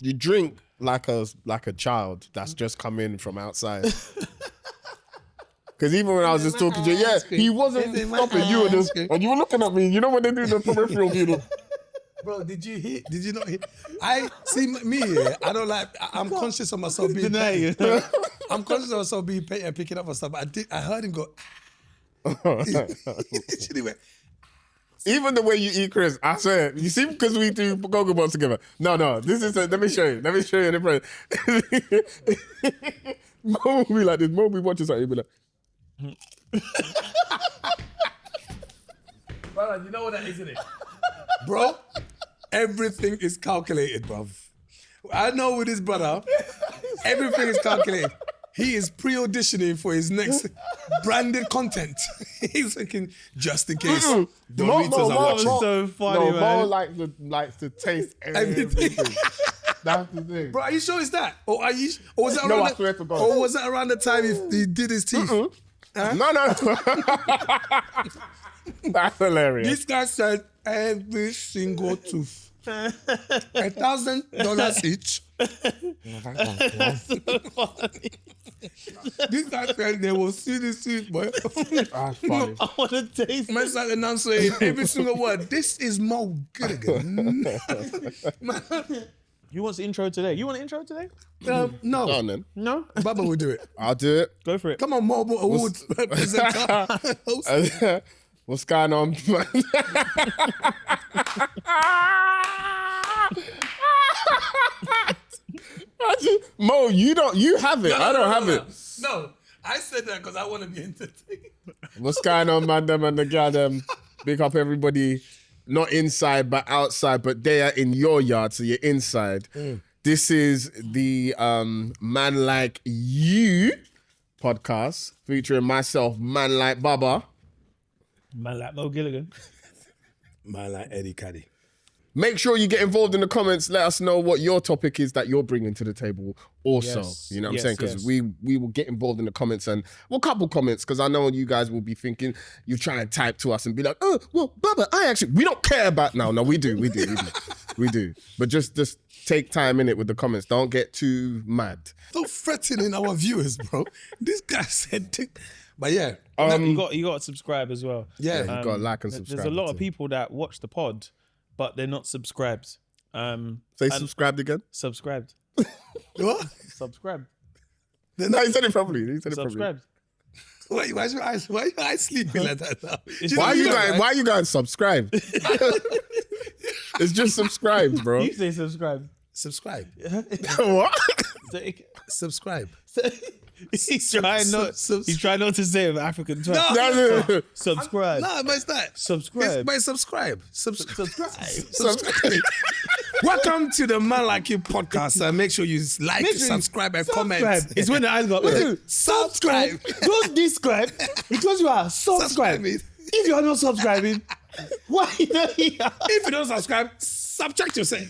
You drink like a child that's just come in from outside. Because even when I was just talking to you, he wasn't stopping. You were just, and you were looking at me. You know when they do the peripheral view. Bro, did you not hear? I see me here. I don't like. I'm conscious of myself being petty. I'm conscious of myself being petty and picking up on stuff. But I heard him go. He went, even the way you eat, Chris, I swear. You see, because we do Gogo Balls together. No. This is. Let me show you. Let me show you the front. Mo will be like this. Mo will be watching something. He'll be like. Brother, you know what that is, isn't it? bro, everything is calculated, bruv. I know with his brother, everything is calculated. He is pre-auditioning for his next branded content. He's thinking, just in case Doritos are watching. So funny, man. Mo likes to taste everything. That's the thing. Bro, are you sure it's that? Or are you? Or was that No, around I swear to God. Or was that around the time he did his teeth? Huh? No. That's hilarious. This guy said every single tooth. $1,000 each. This guy said they will see this teeth, boy. That's funny. I want to taste. Man started announcing every single word. This is Mo Gilligan. Who wants the intro today? You want an intro today? Go No. on then. No? Baba will do it. I'll do it. Go for it. Come on, Mobile Awards presenter. What's going on, man? Mo, you have it. I don't have it. No, I said that because I want to be entertained. What's going on, man? Them and the girl, them. Big up everybody, not inside, but outside, but they are in your yard, so you're inside. This is the Man Like You podcast featuring myself, Man Like Baba. Man like Mo Gilligan. Man like Eddie Kadi. Make sure you get involved in the comments. Let us know what your topic is that you're bringing to the table also. Yes, You know what I'm yes, saying? Because yes. we will get involved in the comments and, well, couple comments, because I know you guys will be thinking, you try and type to us and be like, oh, well, Baba, we don't care about now. No, we do. We do. But just take time in it with the comments. Don't get too mad. Stop threatening our viewers, bro. This guy said, but yeah. You got to subscribe as well. Yeah. You got to like and subscribe. There's a lot of too. people that watch the pod, but they're not subscribed. Say subscribed again? Subscribed. What? Subscribed. No, he said it properly. Subscribed. Why are your eyes sleeping like that now? Why are you guys subscribed? It's just subscribed, bro. You say subscribe. Subscribe. What? Subscribe. He's trying not to say it with African twang. No. Subscribe. No, but it's that. Subscribe. But subscribe. Subscribe. Subscribe. Welcome to the Man Like You podcast. Make sure you like, subscribe, and comment. It's when the eyes go, Subscribe. Don't describe because you are subscribed. If you are not subscribing, why are you not here? If you don't subscribe, subtract yourself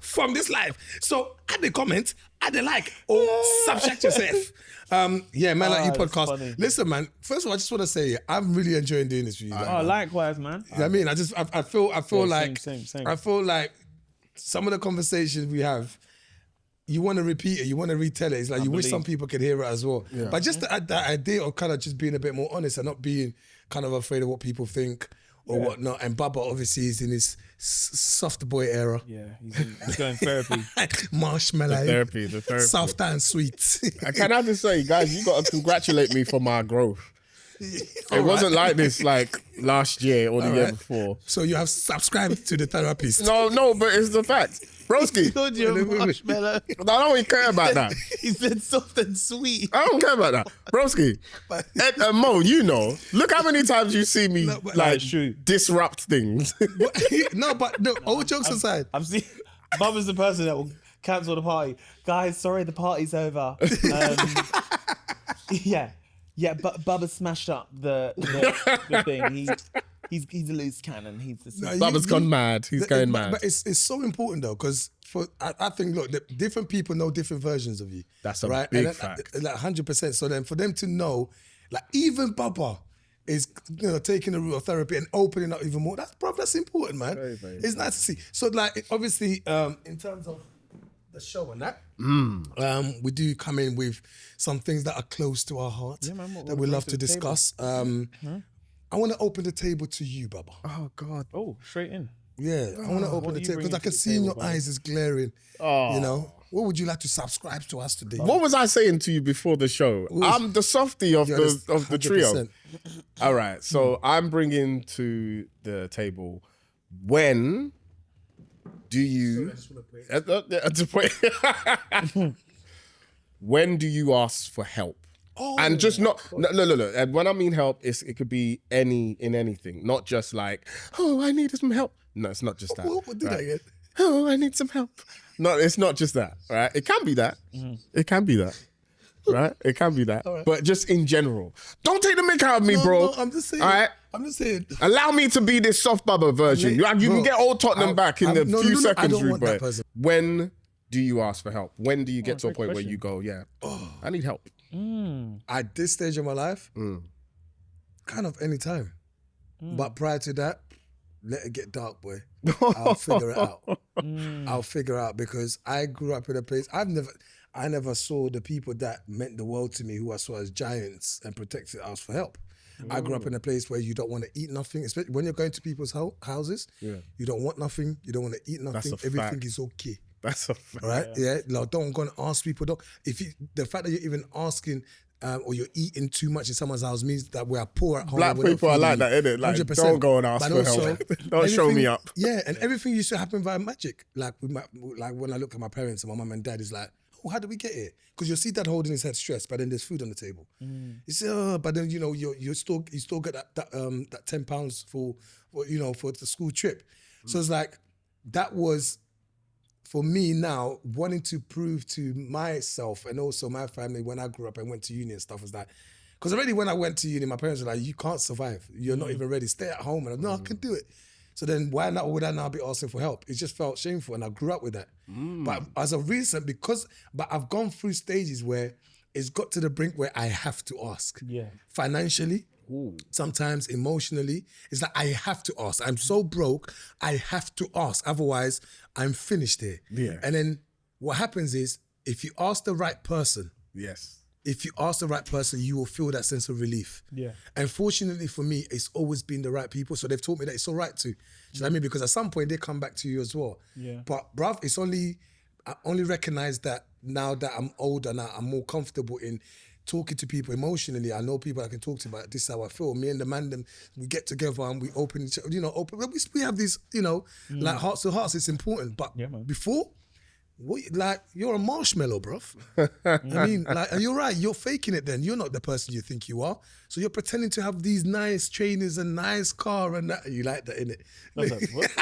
from this life. So add the comment, add the like, or subtract yourself. Man Like You podcast. Funny. Listen, man. First of all, I just want to say I'm really enjoying doing this for you. Oh, likewise, man. You know what I mean? I feel like same. I feel like some of the conversations we have, you want to repeat it, you want to retell it. It's like you wish some people could hear it as well. Yeah. But just that idea of kind of just being a bit more honest and not being kind of afraid of what people think or whatnot. And Baba obviously is in his soft boy era. Yeah, he's going therapy. Marshmallow. The therapy. Soft and sweet. Can I just say, guys, you got to congratulate me for my growth. It wasn't like this like last year or the year before. So you have subscribed to the therapist. No, but it's the fact. Broski. Told you marshmallow. I don't really care about that. He said soft and sweet. I don't care about that. Broski. Mo, you know. Look how many times you see me disrupt things. No, all jokes aside. I'm seeing Bubba's the person that will cancel the party. Guys, sorry, the party's over. But Bubba smashed up the thing. He's a loose cannon. Bubba's gone mad. He's going mad. But it's so important though, because I think, look, different people know different versions of you. That's a big fact. Like 100%. So then for them to know, like even Bubba is taking the route of therapy and opening up even more. That's important, man. Very, very it's nice to see. So like obviously in terms of the show and that, we do come in with some things that are close to our heart that we love to discuss. I want to open the table to you, Baba. Oh God. Oh, straight in. Yeah, I want to open the table because I can see in your eyes is glaring. You know, what would you like to subscribe to us today? What was I saying to you before the show? I'm the softie of the trio. 100%. All right, so I'm bringing to the table. When do you? When do you ask for help? And just no. And when I mean help, it could be in anything, not just like, oh, I need some help. No, it's not just that. What did I get? Oh, I need some help. No, it's not just that, right? It can be that. It can be that, right? It can be that. Right. But just in general, don't take the mick out of me, bro. No, I'm just saying. All right? I'm just saying. Allow me to be this soft bubble version. You can get old Tottenham back in a few seconds, I don't want that person. When do you ask for help? When do you get to a point where you go, yeah, I need help? At this stage of my life, kind of any time. But prior to that, let it get dark, boy. I'll figure it out. I'll figure out because I grew up in a place I never saw the people that meant the world to me, who I saw as giants and protected us for help. I grew up in a place where you don't want to eat nothing, especially when you're going to people's houses. Yeah. You don't want nothing. You don't want to eat nothing. Everything is okay. That's a fact. Right? Yeah. Like, don't go and ask people. The fact that you're even asking or you're eating too much in someone's house means that we are poor at home. Black people are like that, innit? Like, 100%. Don't go and ask for help. Don't show me up. Yeah, and everything used to happen via magic. Like when I look at my parents and my mum and dad, is like, oh, how did we get here? Because you'll see dad holding his head stressed, but then there's food on the table. You say, oh, but then you still get that £10 for the school trip. So it's like that was. For me now, wanting to prove to myself and also my family when I grew up and went to uni and stuff was that, because already when I went to uni, my parents were like, you can't survive. You're not even ready. Stay at home. And I'm like, no, I can do it. So then why not would I now be asking for help? It just felt shameful and I grew up with that. But as of recent, but I've gone through stages where it's got to the brink where I have to ask. Yeah. Financially. Sometimes emotionally, it's like I have to ask. I'm so broke, I have to ask. Otherwise, I'm finished here. Yeah. And then what happens is, if you ask the right person, you will feel that sense of relief. Yeah. And fortunately for me, it's always been the right people. So they've taught me that it's all right to. Do you know what I mean? Because at some point they come back to you as well. Yeah. But bruv, I only recognize that now that I'm older now, I'm more comfortable in talking to people emotionally. I know people I can talk to about this is how I feel. Me and the man, we get together and we open, we have these, like hearts to hearts. It's important. But before, you're a marshmallow, bruv. I mean, you're right. You're faking it then. You're not the person you think you are. So you're pretending to have these nice trainers and nice car and that. You like that, innit?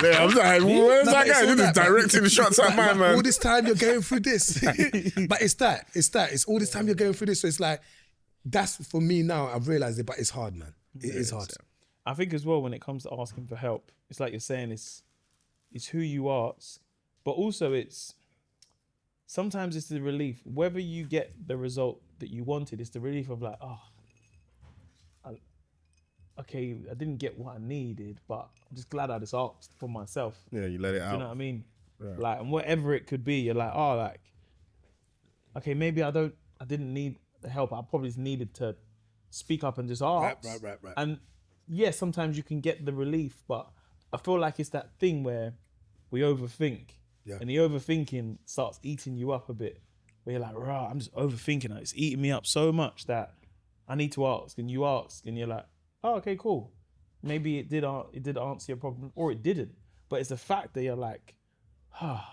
Yeah, I'm like, where's that guy? You're just directing the shots at my man. All this time you're going through this. But it's that. It's all this time you're going through this. So it's like, that's for me now. I've realized it, but it's hard, man. It is hard. I think as well, when it comes to asking for help, it's like you're saying, it's who you ask, but also sometimes it's the relief. Whether you get the result that you wanted, it's the relief of like, okay, I didn't get what I needed, but I'm just glad I just asked for myself. Yeah, you let it out. You know what I mean? Yeah. Like, and whatever it could be, you're like, okay, maybe I didn't need the help. I probably just needed to speak up and just ask. Right. And yeah, sometimes you can get the relief, but I feel like it's that thing where we overthink. Yeah. And the overthinking starts eating you up a bit. Where you're like, right, I'm just overthinking it. It's eating me up so much that I need to ask. And you ask, and you're like, oh, okay, cool. Maybe it did answer your problem, or it didn't. But it's the fact that you're like, that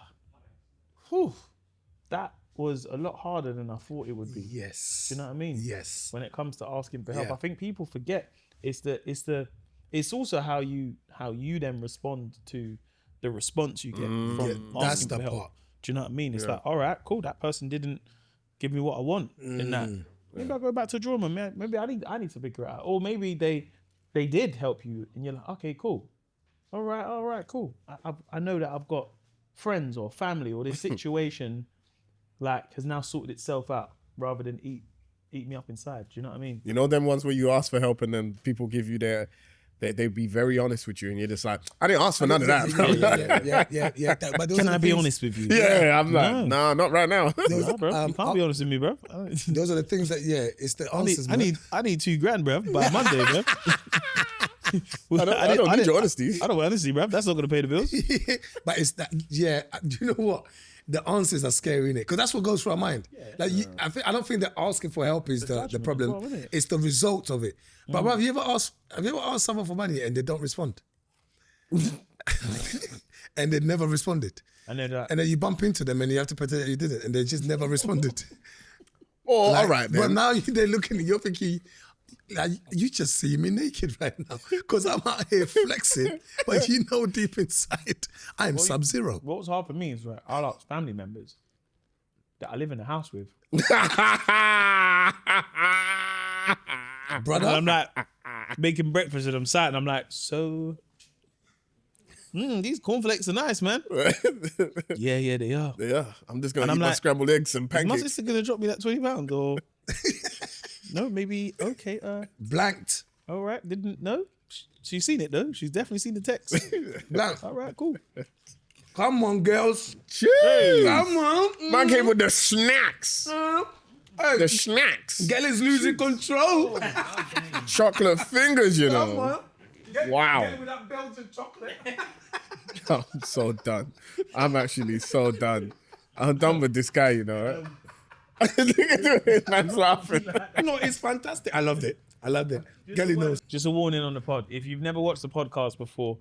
was a lot harder than I thought it would be. Yes. Do you know what I mean? Yes. When it comes to asking for help, I think people forget it's also how you then respond to the response you get from asking for help. Part. Do you know what I mean? It's like, all right, cool. That person didn't give me what I want in that. Maybe I'll go back to the drawing room. Maybe I need to figure it out. Or maybe they did help you and you're like, okay, cool. All right, cool. I know that I've got friends or family or this situation like has now sorted itself out rather than eat eat me up inside. Do you know what I mean? You know them ones where you ask for help and then people give you they be very honest with you and you're just like, I didn't ask for none of that. Yeah. But Can I be honest with you? Yeah, I'm like, nah, not right now. Nah, bro. You can't be honest with me, bro. Those are the things that, it's the answers, I need $2,000, bro, by Monday, bro. I don't need your honesty. I don't want honesty, bro. That's not going to pay the bills. But it's that, do you know what? The answers are scary, innit? Because that's what goes through our mind. I don't think that asking for help is the problem. Well, it's the result of it. But bro, have you ever asked someone for money and they don't respond? And they never responded. And then you bump into them and you have to pretend that you didn't, and they just never responded. Oh, all right, man. But now they're looking at you, you're thinking, like, you just see me naked right now because I'm out here flexing, but you know deep inside I'm Sub-Zero. What was hard for me is I'll ask family members that I live in a house with. Brother, And I'm like making breakfast and I'm sat and I'm like, so these cornflakes are nice, man. Yeah, they are. Yeah, I'm just gonna eat my like, scrambled eggs and Is my pancakes. sister gonna drop me that £20 or no? Maybe okay. blanked. All right, didn't know. She's seen it though. She's definitely seen the text. Blanked. All right, cool. Come on, girls. Jeez. Come on. Man came with the snacks. Hey, The snacks. girl is losing control. Chocolate fingers, you Come know. on. Wow. Get with that Belgian chocolate. I'm so done. I'm actually so done. I'm done with this guy, you know. Look at this man's laughing. No, it's fantastic. I loved it. Gelly knows. Just a warning on the pod. If you've never watched the podcast before,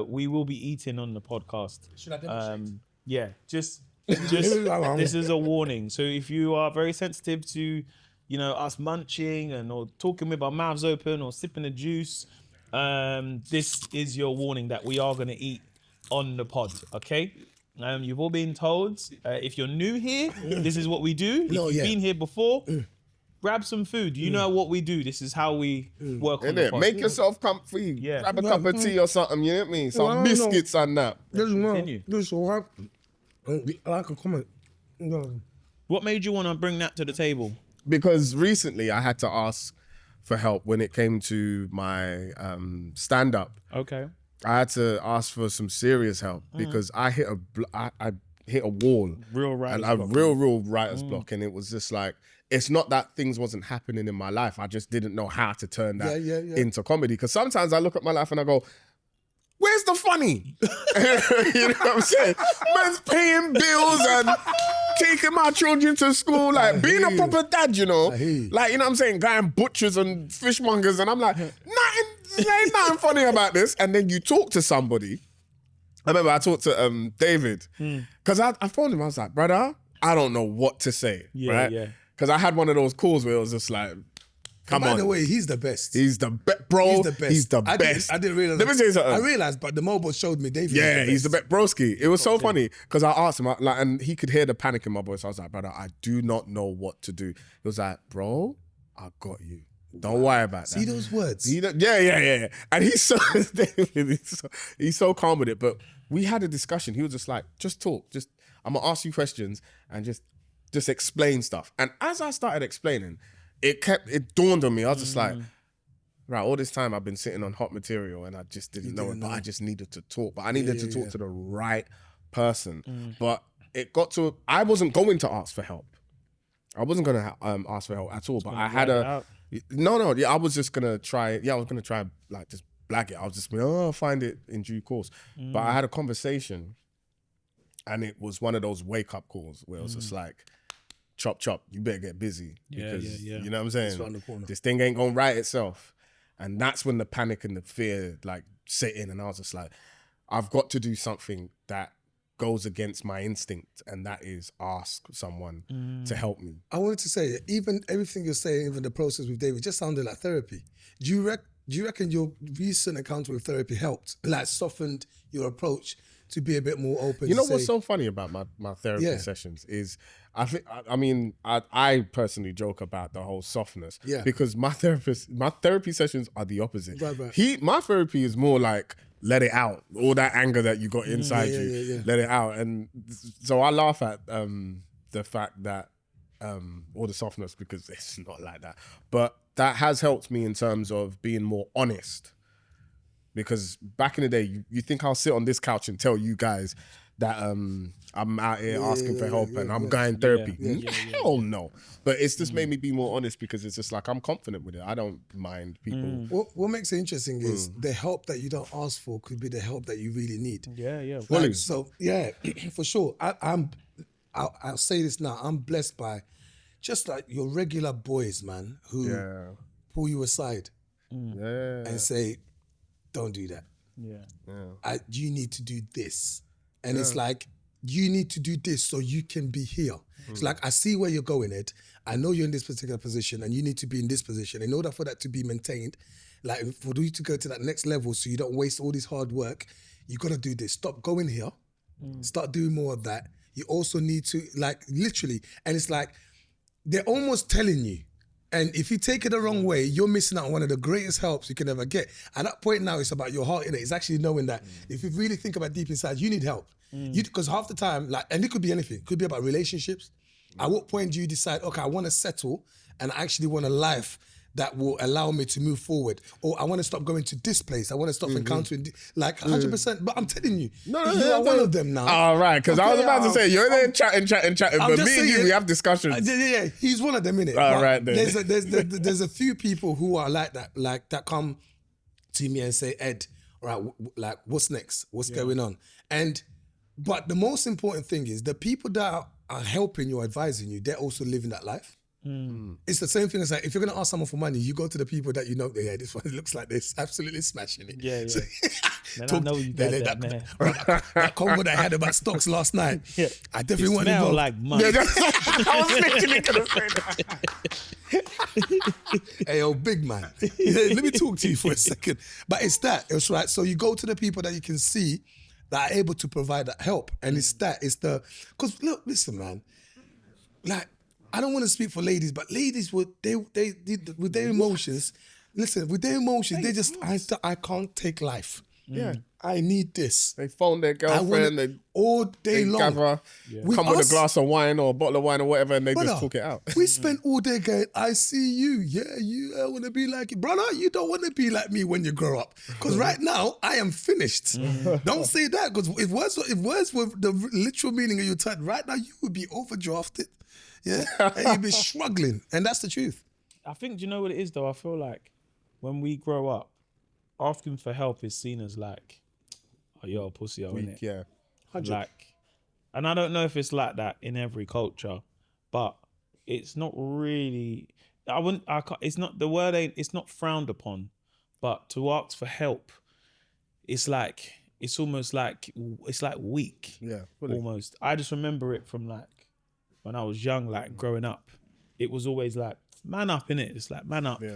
we will be eating on the podcast. Should I demonstrate? Yeah, just this is a warning. So if you are very sensitive to, us munching or talking with our mouths open or sipping the juice, this is your warning that we are going to eat on the pod. Okay. You've all been told. If you're new here, this is what we do. If you've been here before, grab some food. You know what we do. This is how we work on the pod. Make yourself comfy. Yeah. Grab a cup of tea or something, you know what I mean? Some biscuits and that. This will happen. I like a comment. What made you want to bring that to the table? Because recently I had to ask for help when it came to my stand-up. Okay. I had to ask for some serious help because I hit a wall. Real writer's and block. Real writer's block. And it was just like, it's not that things wasn't happening in my life. I just didn't know how to turn that into comedy. Because sometimes I look at my life and I go, where's the funny? You know what I'm saying? Man's paying bills and taking my children to school, like being a proper dad, you know? Like, you know what I'm saying? Going butchers and fishmongers. And I'm like, there ain't nothing funny about this. And then you talk to somebody. I remember I talked to David. Because I phoned him. I was like, brother, I don't know what to say. Right? Yeah. Because I had one of those calls where it was just like, come on. By the way, he's the best. He's the best, bro. He's the best. He's the best. I didn't realize. Let me tell you something. I realized, but the mobile showed me David. Yeah, he's the best. Broski. It was so funny because I asked him, and he could hear the panic in my voice. I was like, brother, I do not know what to do. He was like, bro, I got you. Don't worry about that. See those words? Yeah. And he's so calm with it. But we had a discussion. He was just like, just talk. I'm gonna ask you questions and just explain stuff. And as I started explaining, it dawned on me. I was just like, right, all this time I've been sitting on hot material and I just didn't know it, but I just needed to talk. But I needed to talk to the right person. But it got to, I wasn't going to ask for help. I wasn't going to ask for help at all. But I had I was just going to try. I was going to try like just blag it. I was just, I'll find it in due course. But I had a conversation and it was one of those wake up calls where it was just like, chop, you better get busy. Because, you know what I'm saying? It's around the corner. This thing ain't gonna right itself. And that's when the panic and the fear like set in. And I was just like, I've got to do something that goes against my instinct. And that is ask someone to help me. I wanted to say, even everything you're saying, even the process with David, just sounded like therapy. Do you reckon your recent encounter with therapy helped, like softened your approach to be a bit more open? You know what's so funny about my therapy sessions is I personally joke about the whole softness because my therapy sessions are the opposite. Right. My therapy is more like let it out, all that anger that you got inside you, let it out. And so I laugh at the fact that or the softness, because it's not like that. But that has helped me in terms of being more honest. Because back in the day, you think I'll sit on this couch and tell you guys that I'm out here asking for help and I'm going therapy. Hell no. But it's just made me be more honest, because it's just like I'm confident with it. I don't mind people. What makes it interesting is the help that you don't ask for could be the help that you really need. Yeah. Like, so yeah, for sure. I'll say this now. I'm blessed by just like your regular boys, man, who pull you aside and say, don't do that. You need to do this. And it's like, you need to do this so you can be here. It's like, I see where you're going, Ed. I know you're in this particular position and you need to be in this position. In order for that to be maintained, like for you to go to that next level so you don't waste all this hard work, you got to do this. Stop going here. Start doing more of that. You also need to, like, literally, and it's like, they're almost telling you. And if you take it the wrong way, you're missing out on one of the greatest helps you can ever get. At that point now, it's about your heart, innit? It's actually knowing that if you really think about deep inside, you need help. Because half the time, like, and it could be anything. It could be about relationships. At what point do you decide, okay, I want to settle and I actually want a life that will allow me to move forward? Or I want to stop going to this place. I want to stop encountering, like 100%. But I'm telling you, you are one of them now. All right, because I was about to say, you're there chatting, but me and you, we have discussions. Yeah, he's one of them, innit? All right, then. There's a few people who are like that come to me and say, Ed, all right, like, what's next? What's going on? But the most important thing is the people that are helping you, advising you, they're also living that life. It's the same thing as like, if you're going to ask someone for money, you go to the people that you know, this one looks like this, absolutely smashing it. Yeah. So, Man, I know you got that, man. That convo that I had about stocks last night, I definitely want to smell go. like money. I was literally going to say that. Hey, yo, big man. Let me talk to you for a second. But it's right. So you go to the people that you can see that are able to provide that help. And it's because look, listen, man, like, I don't want to speak for ladies, but ladies with their emotions, listen, with their emotions, they just, I can't take life. Yeah. I need this. They phone their girlfriend, all day long. Gather, come with a glass of wine or a bottle of wine or whatever, and they just talk it out. We spend all day going, I see you. Yeah, I want to be like you. Brother, you don't want to be like me when you grow up. Because right now, I am finished. Don't say that, because if words were the literal meaning of your title, right now, you would be overdrafted. Yeah, and you'd be struggling. And that's the truth. I think, do you know what it is, though? I feel like when we grow up, asking for help is seen as like, oh, you're a pussy, isn't it? Yeah. 100. Like, and I don't know if it's like that in every culture, but it's not really, it's not frowned upon, but to ask for help, it's almost like, it's like weak. Yeah. Fully. Almost. I just remember it from like, when I was young, like growing up, it was always like, man up, innit? It's like, man up. Yeah.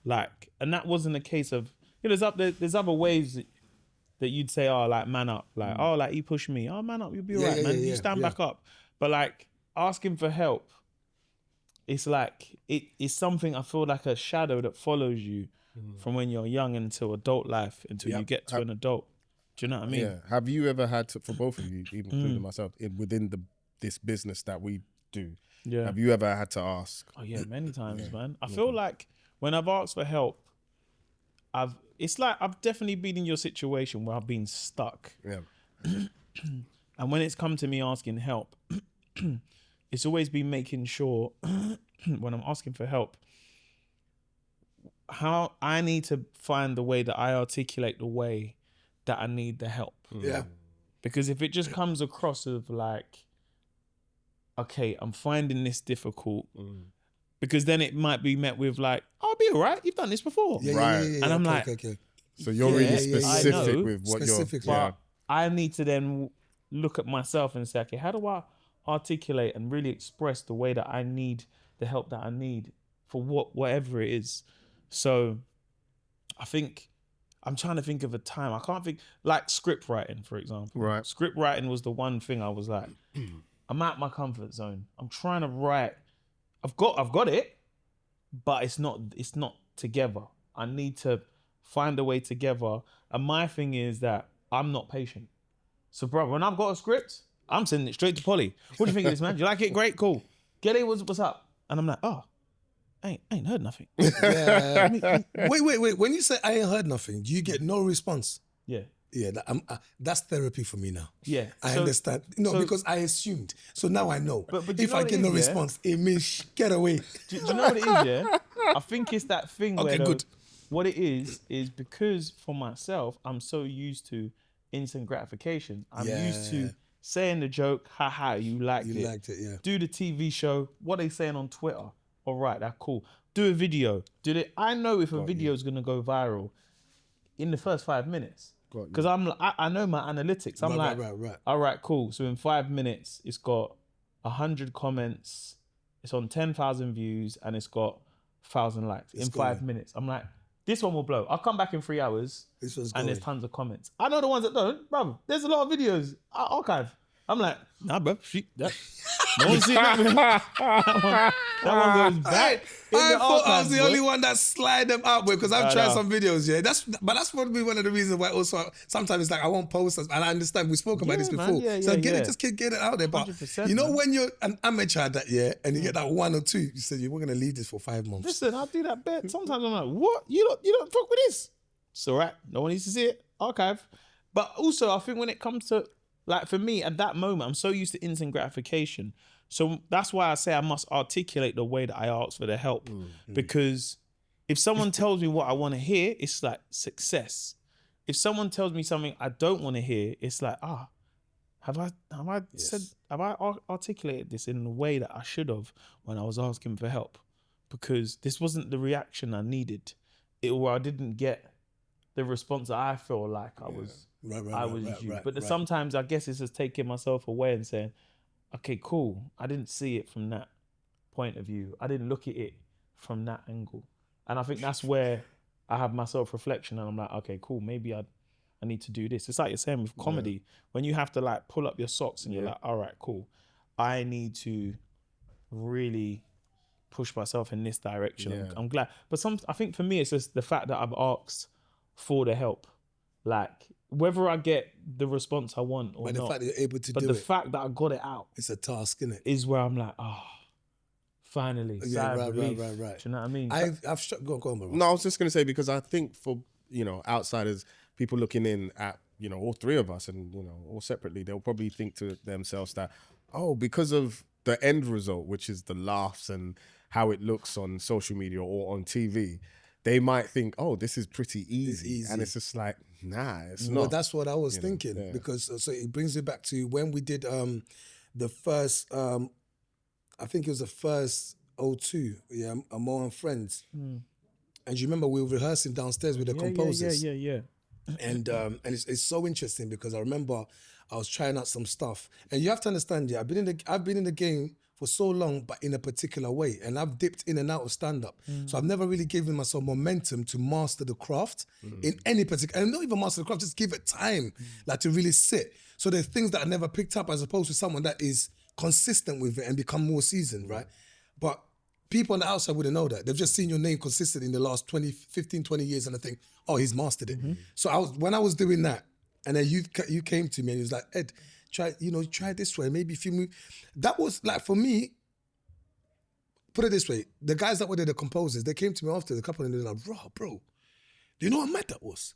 Like, and that wasn't a case of, there's other ways that you'd say, oh, like, man up. Like, oh, like, you push me. Oh, man up, you'll be all right, man. You stand back up. But like, asking for help, it's like, it's something, I feel like a shadow that follows you from when you're young until adult life, until you get to an adult. Do you know what I mean? Yeah. Have you ever had to, for both of you, even including myself, within this business that we do, have you ever had to ask? Oh yeah, many times, man. I feel like when I've asked for help, I've definitely been in your situation where I've been stuck. Yeah. And when it's come to me asking help, it's always been making sure when I'm asking for help, how I need to find the way that I articulate the way that I need the help. Yeah. Because if it just comes across of like, okay, I'm finding this difficult, because then it might be met with like, I'll be all right, you've done this before. Right. And I'm like, okay. So you're really specific with what Specific, you're... but I need to then look at myself and say, okay, how do I articulate and really express the way that I need the help that I need for whatever it is? So I think I'm trying to think of a time. I can't think, like script writing, for example. Right. Script writing was the one thing I was like, I'm out my comfort zone. I'm trying to write. I've got it, but it's not together. I need to find a way together. And my thing is that I'm not patient. So, bro, when I've got a script, I'm sending it straight to Polly. What do you think of this, man? Do you like it? Great, cool. Gelly, what's up? And I'm like, oh, I ain't heard nothing. Yeah. Wait. When you say I ain't heard nothing, do you get no response? Yeah. Yeah, that's therapy for me now. Yeah. I understand. Because I assumed. So now I know. But if I get no response, it means get away. Do you know what it is, yeah? I think it's that thing where good. What it is because for myself, I'm so used to instant gratification. I'm used to saying the joke, haha, you liked it. You liked it, yeah. Do the TV show, what they saying on Twitter. All right, that's cool. Do a video. I know if a video is going to go viral in the first 5 minutes. Because I know my analytics. I'm right. All right, cool. So in 5 minutes, it's got 100 comments, it's on 10,000 views, and it's got 1,000 likes in 5 minutes. I'm like, this one will blow. I'll come back in 3 hours, and there's tons of comments. I know the ones that don't, bro. There's a lot of videos archive. I'm like, nah, bro, that. No one's seen that one. That one goes back. I thought I was the only one that slide them out with because I've tried some videos, yeah. That's probably one of the reasons why also sometimes it's like I won't post, and I understand we spoke about this before. Just get it out there. But you know when you're an amateur at that, yeah, and you get that 1 or 2, you said you were gonna leave this for 5 months. Listen, I'll do that bet. Sometimes I'm like, what? You don't fuck with this. It's all right. No one needs to see it. Archive. But also, I think when it comes to like for me at that moment, I'm so used to instant gratification. So that's why I say I must articulate the way that I ask for the help. Because if someone tells me what I want to hear, it's like success. If someone tells me something I don't want to hear, it's like, have I articulated this in the way that I should have when I was asking for help? Because this wasn't the reaction I needed. Or I didn't get the response that I feel like I was due. But sometimes I guess it's just taking myself away and saying, okay, cool. I didn't see it from that point of view. I didn't look at it from that angle. And I think that's where I have my self-reflection and I'm like, okay, cool. Maybe I need to do this. It's like you're saying with comedy, when you have to like pull up your socks and you're like, all right, cool. I need to really push myself in this direction. Yeah. I'm glad. But I think for me, it's just the fact that I've asked for the help. Like, whether I get the response I want or not. But the fact that you're able to do it. But the fact that I got it out. It's a task, isn't it? Is where I'm like, finally. Yeah, right. Do you know what I mean? Go on, bro. No, I was just going to say, because I think for, outsiders, people looking in at, all three of us and, all separately, they'll probably think to themselves that, because of the end result, which is the laughs and how it looks on social media or on TV, they might think, this is pretty easy. And it's just like, nah, it's not. Well, that's what I was thinking. Because so it brings me back to when we did the first, I think it was the first O2, Mo and Friends. And you remember we were rehearsing downstairs with the composers. Yeah. And it's so interesting because I remember I was trying out some stuff. And you have to understand, I've been in the game for so long, but in a particular way. And I've dipped in and out of stand-up. So I've never really given myself momentum to master the craft in any particular, and not even master the craft, just give it time, like to really sit. So there's things that I never picked up as opposed to someone that is consistent with it and become more seasoned, right? But people on the outside wouldn't know that. They've just seen your name consistent in the last 15, 20 years and they think, he's mastered it. So when I was doing that, and then you came to me and you was like, Ed, try this way. Maybe if you move. That was like, for me, put it this way. The guys that were there, the composers, they came to me after the couple and they were like, bro, do you know how mad that was?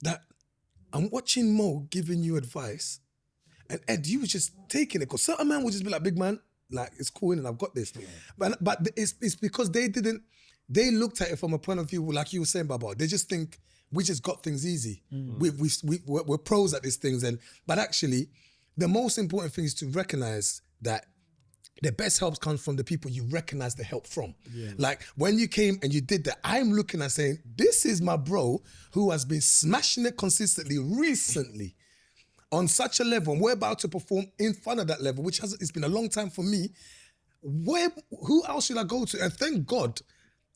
That I'm watching Mo giving you advice and Ed, you was just taking it. Because certain man would just be like, big man, like, it's cool and I've got this. Yeah. But it's because they looked at it from a point of view, like you were saying, Baba, they just think we just got things easy. We're pros at these things. But actually, the most important thing is to recognize that the best help comes from the people you recognize the help from. Yeah. Like when you came and you did that, I'm looking and saying, this is my bro who has been smashing it consistently recently on such a level. And we're about to perform in front of that level, it's been a long time for me. Who else should I go to? And thank God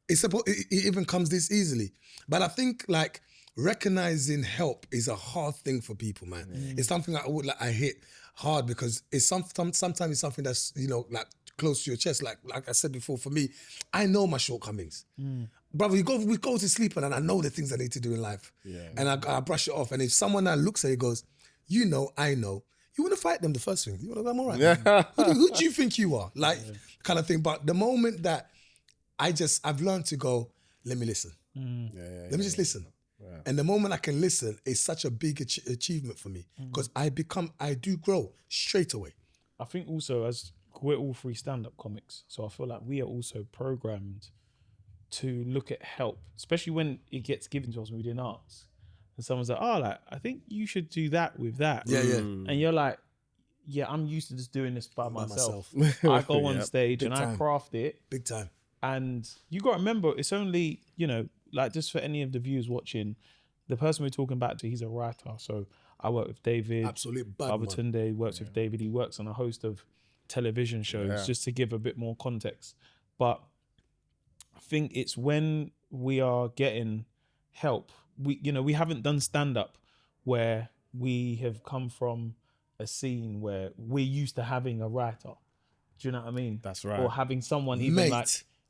it even comes this easily. But I think like recognizing help is a hard thing for people, man. It's something I hit hard because it's sometimes it's something that's, like close to your chest. Like I said before, for me, I know my shortcomings. Brother, we go to sleep and I know the things I need to do in life. Yeah. And I brush it off. And if someone now looks at it goes, I know, you want to fight them the first thing. You want to go, I'm all right. Yeah. Who do you think you are? Like, kind of thing. But the moment that I've learned to go, let me listen. Let me just listen. Yeah. And the moment I can listen is such a big achievement for me because I do grow straight away. I think also as we're all three stand-up comics, so I feel like we are also programmed to look at help, especially when it gets given to us and we didn't ask. And someone's like, oh, like, I think you should do that with that. Yeah. And you're like, yeah, I'm used to just doing this by myself. I go on stage and I craft it. Big time. And you got to remember, it's only, like just for any of the viewers watching, the person we're talking about to, he's a writer. So I work with David. Absolutely. Babatunde works with David. He works on a host of television shows, just to give a bit more context. But I think it's when we are getting help, we haven't done stand-up where we have come from a scene where we're used to having a writer. Do you know what I mean? That's right. Or having someone even like,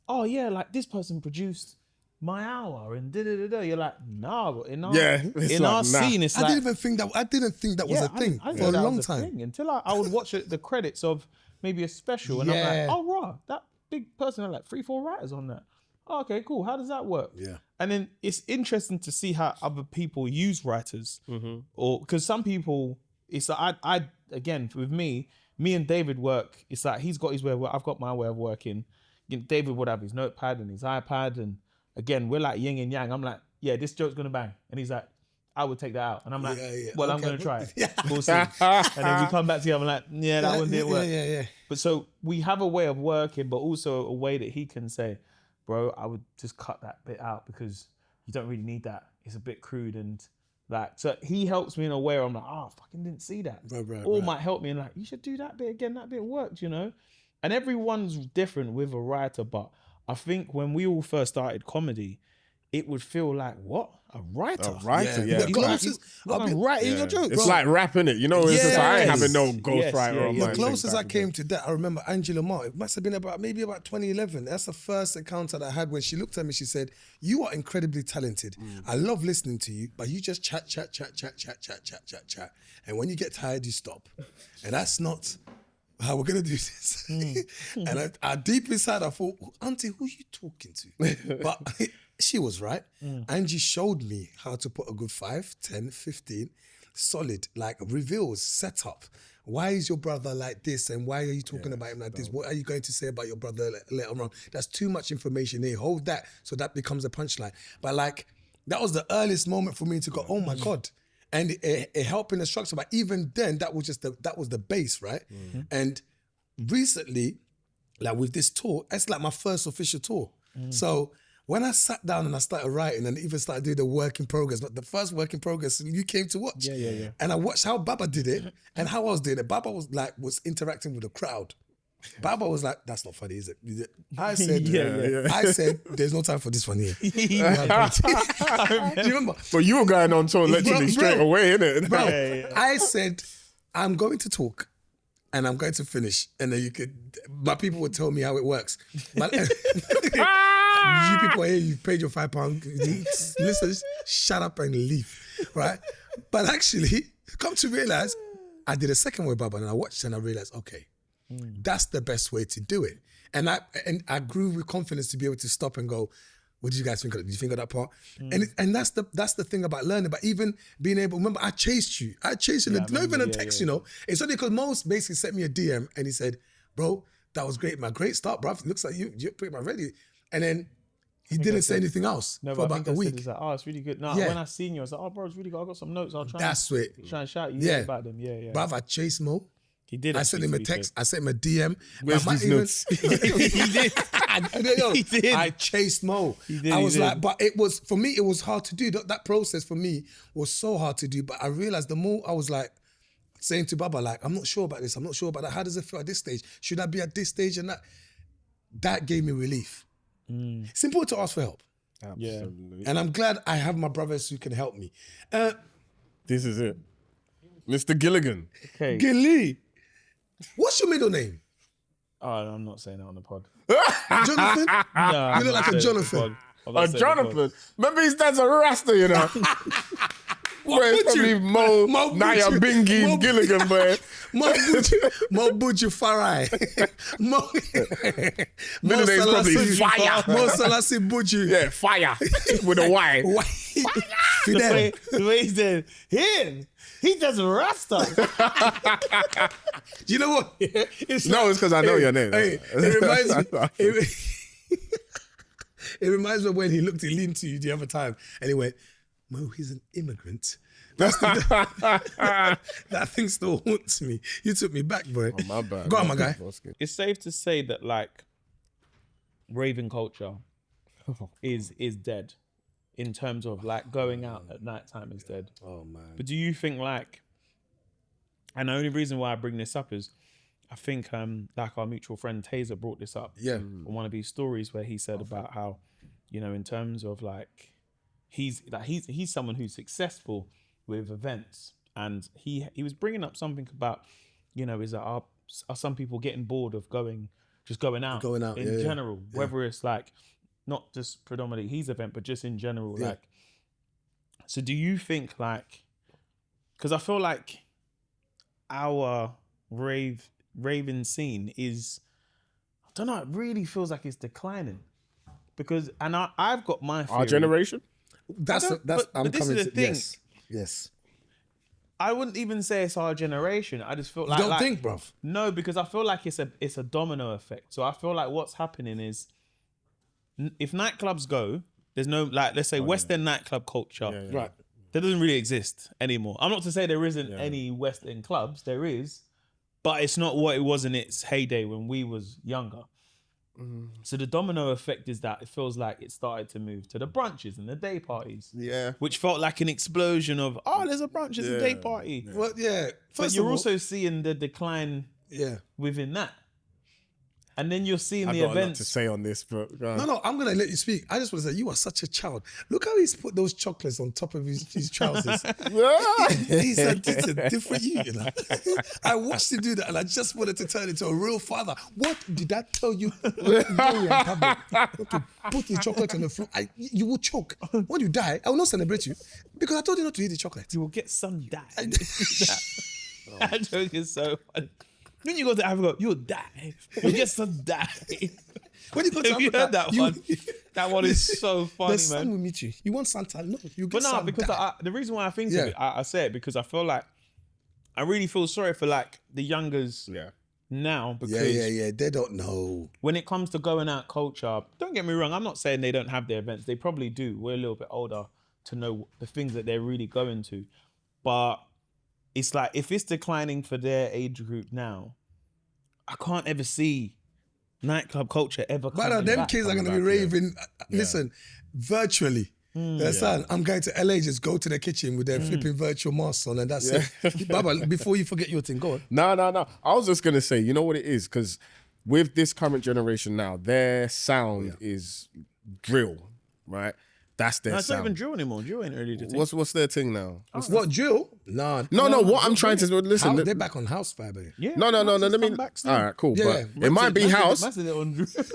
oh yeah, like this person produced my hour and da-da-da-da. You're like, nah, in our scene, it's like... I didn't think that was a thing for a long time. Until I would watch the credits of maybe a special and I'm like, oh, wow, that big person had like 3-4 writers on that. Oh, okay, cool. How does that work? Yeah. And then it's interesting to see how other people use writers, or because some people, it's like I again with me and David work. It's like he's got his way of work, I've got my way of working. David would have his notepad and his iPad, and again we're like yin and yang. I'm like, yeah, this joke's gonna bang, and he's like, I would take that out, and I'm like, well, I'm gonna try it. We'll see. And then we come back together. I'm like, yeah, that one didn't work. Yeah. But so we have a way of working, but also a way that he can say, bro, I would just cut that bit out because you don't really need that. It's a bit crude and like, so he helps me in a way where I'm like, I fucking didn't see that. Or might help me and like, you should do that bit again. That bit worked, And everyone's different with a writer, but I think when we all first started comedy, it would feel like, what? A writer? A writer, yeah. I'm writing your joke, bro. It's like rapping it, it's just like, I ain't having no ghostwriter on my The closest I came to that, I remember Angela Martin, it must have been about 2011. That's the first encounter that I had when she looked at me, she said, you are incredibly talented. I love listening to you, but you just chat. And when you get tired, you stop. And that's not how we're going to do this. And I deep inside, I thought, Auntie, who are you talking to? But she was right. Angie showed me how to put a good 5, 10, 15, solid, like reveals, setup. Why is your brother like this? And why are you talking about him like this? What are you going to say about your brother later on? That's too much information here. Hold that. So that becomes a punchline. But like, that was the earliest moment for me to go, oh my God. And it helped in the structure. But even then, that was the base, right? And recently, like with this tour, it's like my first official tour. So when I sat down and I started writing and even started doing the work in progress, but the first work in progress you came to watch. Yeah. And I watched how Baba did it and how I was doing it. Baba was interacting with the crowd. Baba was like, that's not funny, is it? I said, I said, there's no time for this one here. Do you remember? But you were going on tour literally straight away, innit? Bro, I said, I'm going to talk and I'm going to finish. And then my people would tell me how it works. But, you people here, you've paid your £5. Listen, shut up and leave, right? But actually, come to realize, I did a second way, Baba, and I watched and I realized, okay, that's the best way to do it. And I grew with confidence to be able to stop and go, what did you guys think of that? Did you think of that part? And that's the thing about learning, but even being able, remember, I chased you, not even a text, It's only because Mo basically sent me a DM and he said, bro, that was great, man. Great start, bro. It looks like you're pretty much ready. And then he didn't say anything else for about a week. It's like, oh, it's really good. No, when I seen you, I was like, oh, bro, it's really good. I got some notes. I'll try and shout you about them. Yeah. Bruv, I chased Mo. He did. I sent him a text. I sent him a DM. Where's these notes? He did. He did. I chased Mo. I was like, but it was, for me, it was hard to do. That process for me was so hard to do. But I realized the more I was like, saying to Baba, like, I'm not sure about this. I'm not sure about that. How does it feel at this stage? Should I be at this stage and that? That gave me relief. It's important to ask for help. Absolutely. And I'm glad I have my brothers who can help me. This is it. Mr. Gilligan. Okay. Gilly. What's your middle name? Oh, I'm not saying that on the pod. Jonathan? No, you look like a Jonathan. A Jonathan. Remember his dad's a Rasta, Boy, probably Mo Naya Bingi Gilligan, boy. Mo Buju Farai. Middle name's probably Fire. Mo Salasi Buju. Yeah, Fire with a Y. The way he said, he just Rasta. You know what? It's because I know your name. Hey, it reminds me. It reminds me of when he leaned to you the other time and he went, Mo, he's an immigrant. That thing still haunts me. You took me back, boy. Oh, my bad. Go on, my guy. It's safe to say that like raving culture is dead in terms of like going out at night time is dead. Oh man. But do you think like, and the only reason why I bring this up is I think like our mutual friend Taser brought this up on one of his stories where he said about how, you know, in terms of like he's someone who's successful with events, and he was bringing up something about, you know, is that are some people getting bored of going out in general, whether it's like not just predominantly his event but just in general, like. So do you think like, because I feel like our raving scene is, I don't know, it really feels like it's declining, because I've got my theory. Our generation? But this is the thing. Yes. I wouldn't even say it's our generation. I just feel like, Don't think, bruv. No, because I feel like it's a domino effect. So I feel like what's happening is, if nightclubs go, there's no, like, let's say Western nightclub culture, Right. that doesn't really exist anymore. I'm not to say there isn't any Western clubs. There is, but it's not what it was in its heyday when we was younger. So the domino effect is that it feels like it started to move to the brunches and the day parties. Yeah. Which felt like an explosion of, there's a brunch, there's a day party. Well, yeah. But you're also seeing the decline within that. And then you're seeing the I've got a lot events. to say on this, but No, I'm going to let you speak. I just want to say, you are such a child. Look how he's put those chocolates on top of his trousers. He's a different you know. I watched him do that and I just wanted to turn into a real father. What did I tell you? To put the chocolate on the floor. You will choke. When you die, I will not celebrate you because I told you not to eat the chocolate. You will get some die. That joke is so funny. When you go to Africa, you'll die. You get some die. When you go to Africa, you heard that one? That one is so funny, man. The sun will meet you. You want Santa? No, you get But no, some because the reason why I think of it, I say it because I feel like I really feel sorry for like the youngers now, because they don't know. When it comes to going out culture, don't get me wrong, I'm not saying they don't have their events. They probably do. We're a little bit older to know the things that they're really going to. But it's like, if it's declining for their age group now, I can't ever see nightclub culture ever coming back. But them kids are going to be raving, listen, virtually. I'm going to LA, just go to the kitchen with their flipping virtual masks on and that's it. Baba, before you forget your thing, go on. No. I was just going to say, you know what it is? Because with this current generation now, their sound is drill, right? That's their sound. It's not even drill anymore. Drill ain't really the thing. What's their thing now? What, drill? No. What I'm trying to listen. They're back on house vibe. Yeah. No. Let me. All right, cool. Yeah, but it might be house.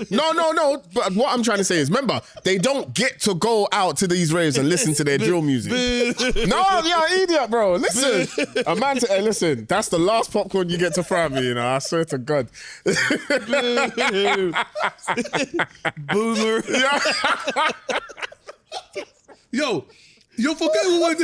No. But what I'm trying to say is, remember, they don't get to go out to these raves and listen to their drill music. No, you're an idiot, bro. Listen, a man. Listen, that's the last popcorn you get to fry me. You know, I swear to God. Boomer. Yo, you'll forget who we're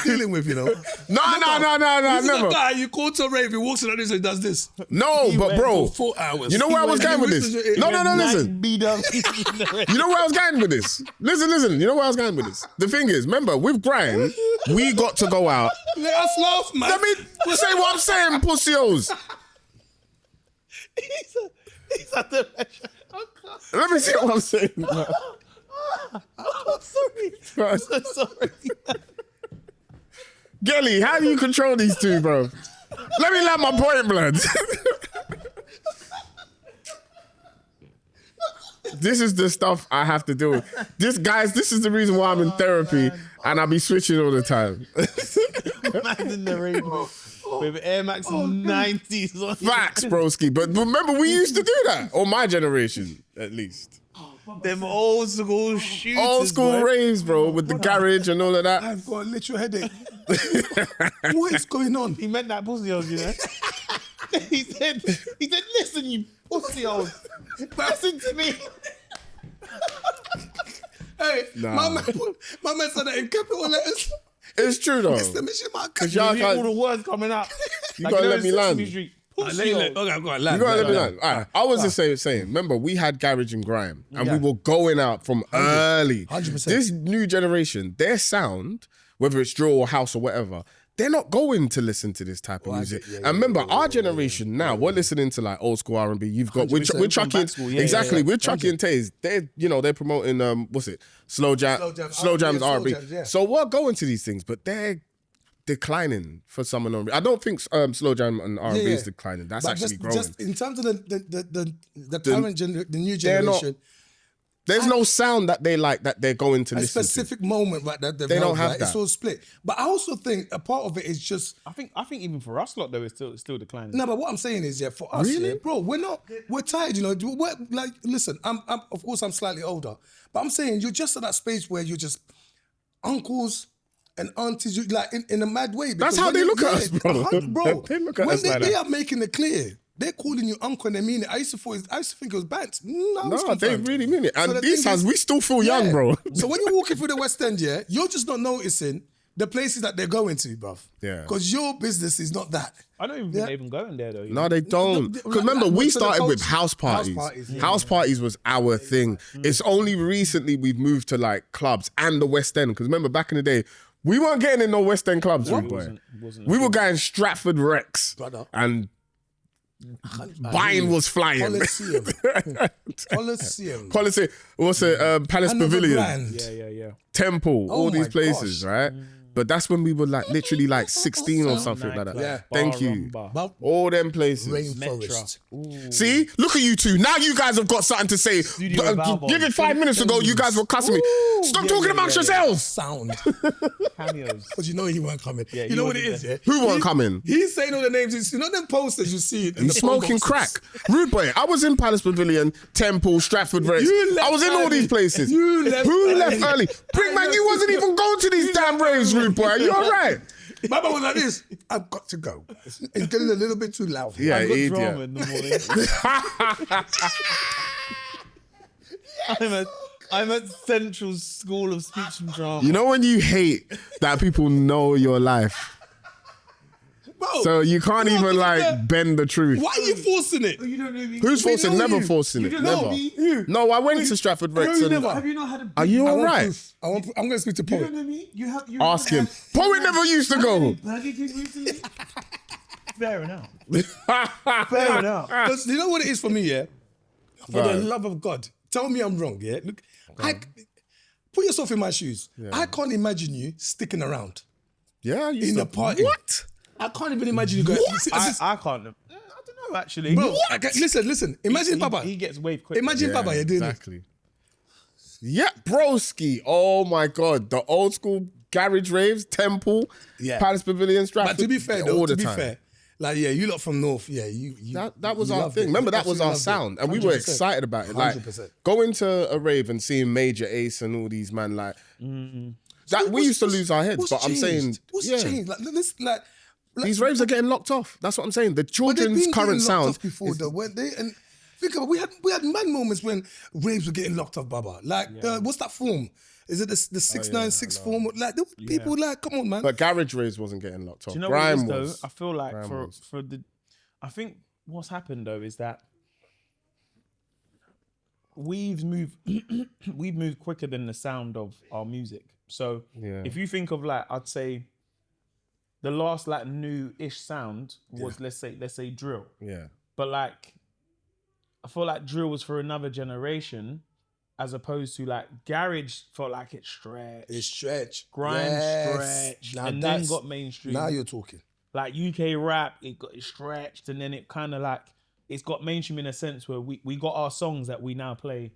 dealing with, you know. No, never. A guy, you call to a rave, he walks in and he does this. No, but bro, for 4 hours. You know where I was going with this? No, listen. You know where I was going with this? Listen. You know where I was going with this? The thing is, remember, with Grime, we got to go out. Let us laugh, man. Let me say what I'm saying, pussios. He's at the Let me see what I'm saying. I'm sorry. I'm so sorry. Gelly, how do you control these two, bro? Let me land my point, blood. This is the stuff I have to deal with. This is the reason why I'm in therapy and I'll be switching all the time. Imagine the rainbow with Air Max 90s on. Facts, broski. But remember, we used to do that. Or my generation, at least. Them old school shooters. Old school raves, bro, with the garage and all of that. I've got a literal headache. What is going on? He meant that pussy holes, you know. he said, listen, you pussy holes. Listen to me. Hey, my man said that in capital letters. It's true though. It's the mission mark. Because y'all You hear all can't. the words coming up. You gotta let me land. Pussy Okay, holes. go on, You gotta let me land. All right. I was just saying. Remember, we had garage and grime, and we were going out from early. 100%. This new generation, their sound, whether it's drill or house or whatever, they're not going to listen to this type of music. And remember, our generation now, we're listening to like old school R&B. You've got we're Chucky with Chucky and Taze. They're promoting what's it? Slow jams R&B. So we're going to these things, but they're declining for some unknown. I don't think slow jam and R&B is declining. That's actually growing. Just in terms of the current the new generation. There's no sound that they like that they're going to listen to. A specific moment, right? That they don't have that. It's all split. But I also think a part of it is just. I think even for us lot though, it's still declining. No, but what I'm saying is, for us, bro, we're tired. You know, we're like, listen, I'm of course I'm slightly older, but I'm saying you're just at that stage where you're just uncles and aunties, you like in a mad way. That's how they look at us, bro. Bro, they look at us like they that. are making it clear. They're calling you uncle and they mean it. I used to think it was bants. No, they really mean it. And So the these thing times, is- we still feel young, bro. So when you're walking through the West End, you're just not noticing the places that they're going to, bruv. Yeah. Because your business is not that. I don't even think they're even going there though. You know? No, they don't. Because remember, Like, we what's the started with culture? house parties. House parties, yeah. House parties was our thing. It's only recently we've moved to like clubs and the West End. Because remember, back in the day, we weren't getting in no West End clubs, rude boy. wasn't We were going Stratford Rex. Brother. And buying was flying. Coliseum. Coliseum. Policy, what's it? Palace Another Pavilion, brand. Yeah. Temple, all my these places, gosh. right? But that's when we were like literally like 16 or something like that. Yeah. Thank you. But All them places. Rainforest. See, look at you two. Now you guys have got something to say. Give it 5 minutes ago, you guys were cussing me. Stop talking amongst yourselves. Sound. Cameos. Because you know he weren't coming. Yeah, you he know what it wasn't is, yeah? Who weren't coming? He's saying all the names. You know them posters you see in He's the smoking crack. Rude boy. I was in Palace Pavilion, Temple, Stratford Rex. You left I was in all early. these places. You left Who early. left early? Big man, you wasn't even going to these damn raves, rude boy. Are you all right? Baba was like this. I've got to go. It's getting a little bit too loud. Yeah, I've got idiot. drama in the morning. I'm at Central School of Speech and Drama. You know when you hate that people know your life, Bro, so you can't you know, even like yeah. bend the truth. Why are you forcing it? You don't know me. Who's We forcing? know Never you. forcing it. You don't know Never. me. Who? No, I went to Stratford Rex. you And never. Have you not had a? are you I all want right? proof. I'm going to speak to You Poet. don't know me. You have. Ask him. Poet never used to go. Burger King recently. Fair enough. Fair enough. Because you know what it is for me, yeah? For the Right. love of God, tell me I'm wrong, yeah? Look, put yourself in my shoes. I can't imagine you sticking around Yeah, you in a party. What? I can't even imagine you going. I can't. I don't know actually. Bro, listen. Imagine Baba. He gets waved quick. Imagine Baba, you're doing it. Exactly. Yeah, broski. Oh my God. The old school garage raves, Temple, Yeah. Palace Pavilion, Stratford. But to be fair, though, all the to be time. fair, like, yeah, you lot from North, yeah, you That was you our loved thing. it. Remember, that was our Absolutely sound. loved it. And we were 100%. excited about it. Like, 100%. going to a rave and seeing Major Ace and all these man, like, that we used to lose our heads. What's But I'm changed? saying, What's yeah, changed? Like, these raves are getting locked off. That's what I'm saying. The but they've children's been current getting locked sound. off before, though, weren't they? And think about it, we had mad moments when raves were getting locked off, Baba. Like, what's that form? Is it the 696 form? Like, there were people like, come on, man. But garage raves wasn't getting locked off. Do you know Grime what it is, was. though? I feel like Grime was. for the, I think what's happened though is that we've moved quicker than the sound of our music. So Yeah. if you think of like, I'd say the last like new-ish sound was let's say drill. Yeah. But like, I feel like drill was for another generation, as opposed to like garage felt like it stretched. It's stretch. Grime stretched, Now and then that's- got mainstream. Now you're talking. Like UK rap, it stretched, and then it kind of like it's got mainstream in a sense where we got our songs that we now play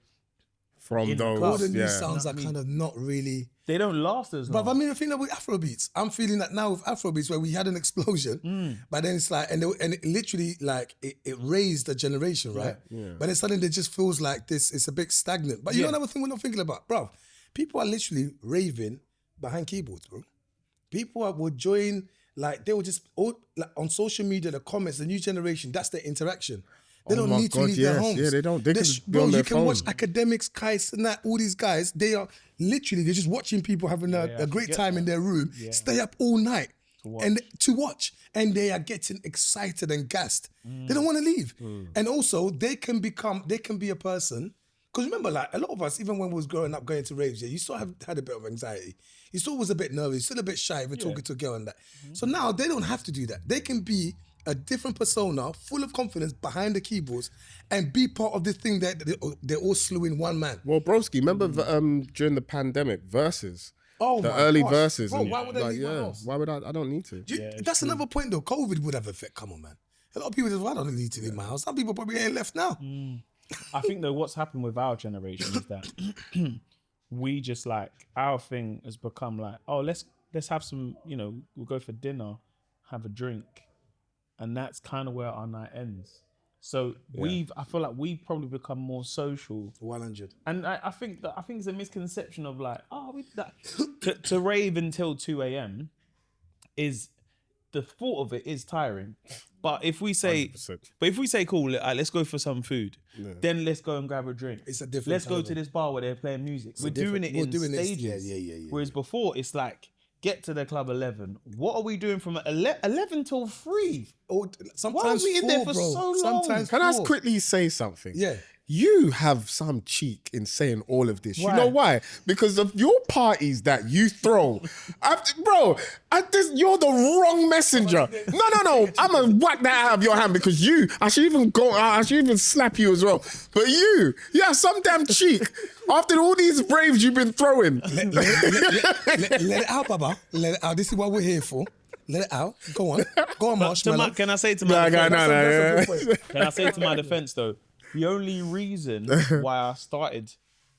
from in the those. club. All the new Yeah. sounds are kind of not really. They don't last as long. But I mean, I think that with Afrobeats, I'm feeling that now with Afrobeats where we had an explosion, but then it's like, and it literally like it raised a generation, right? Yeah. But then suddenly it just feels like this. It's a bit stagnant. But you know another thing we're not thinking about, bro. People are literally raving behind keyboards, bro. People will join, like they will just like on social media, the comments, the new generation. That's their interaction. They don't need to leave their homes. Yeah, they don't. They can be bro, on their you can phone. watch academics, Kais, and that. All these guys, they are literally they're just watching people having a great time in their room, stay up all night to watch, and they are getting excited and gassed. They don't want to leave, and also they can be a person. Because remember, like a lot of us, even when we was growing up, going to raves, you still had a bit of anxiety. You still was a bit nervous, still a bit shy if you're talking to a girl and that. So now they don't have to do that. They can be a different persona, full of confidence behind the keyboards, and be part of this thing that they're all slewing one man. Well, broski, remember during the pandemic, verses? The early verses. Bro, and why would I leave my house? Why would I don't need to. That's another point though. COVID would have effect. Come on, man. A lot of people just, I don't need to leave my house. Some people probably ain't left now. I think though what's happened with our generation is that we just like, our thing has become like, oh, let's have some, we'll go for dinner, have a drink. And that's kind of where our night ends. So I feel like we've probably become more social. 100. And I think it's a misconception of like, to rave until 2 a.m. is, the thought of it is tiring. But if we say, 100%. Cool, let's go for some food, then let's go and grab a drink. It's a different. Let's go to this bar where they're playing music. We're doing it in stages. Yeah. Whereas before, it's like, get to the club 11. What are we doing from 11 till 3? Or sometimes why are we in there for 4, bro? so long? Sometimes Can I 4. quickly say something? Yeah. You have some cheek in saying all of this. Why? You know why? Because of your parties that you throw. You're the wrong messenger. No. I'm going to whack that out of your hand because I should even slap you as well. But you have some damn cheek. After all these braves you've been throwing. Let it out, Baba. Let it out. This is what we're here for. Let it out. Go on, Marshmallow. Can I say to my defense? Can I say to my defense though? The only reason why I started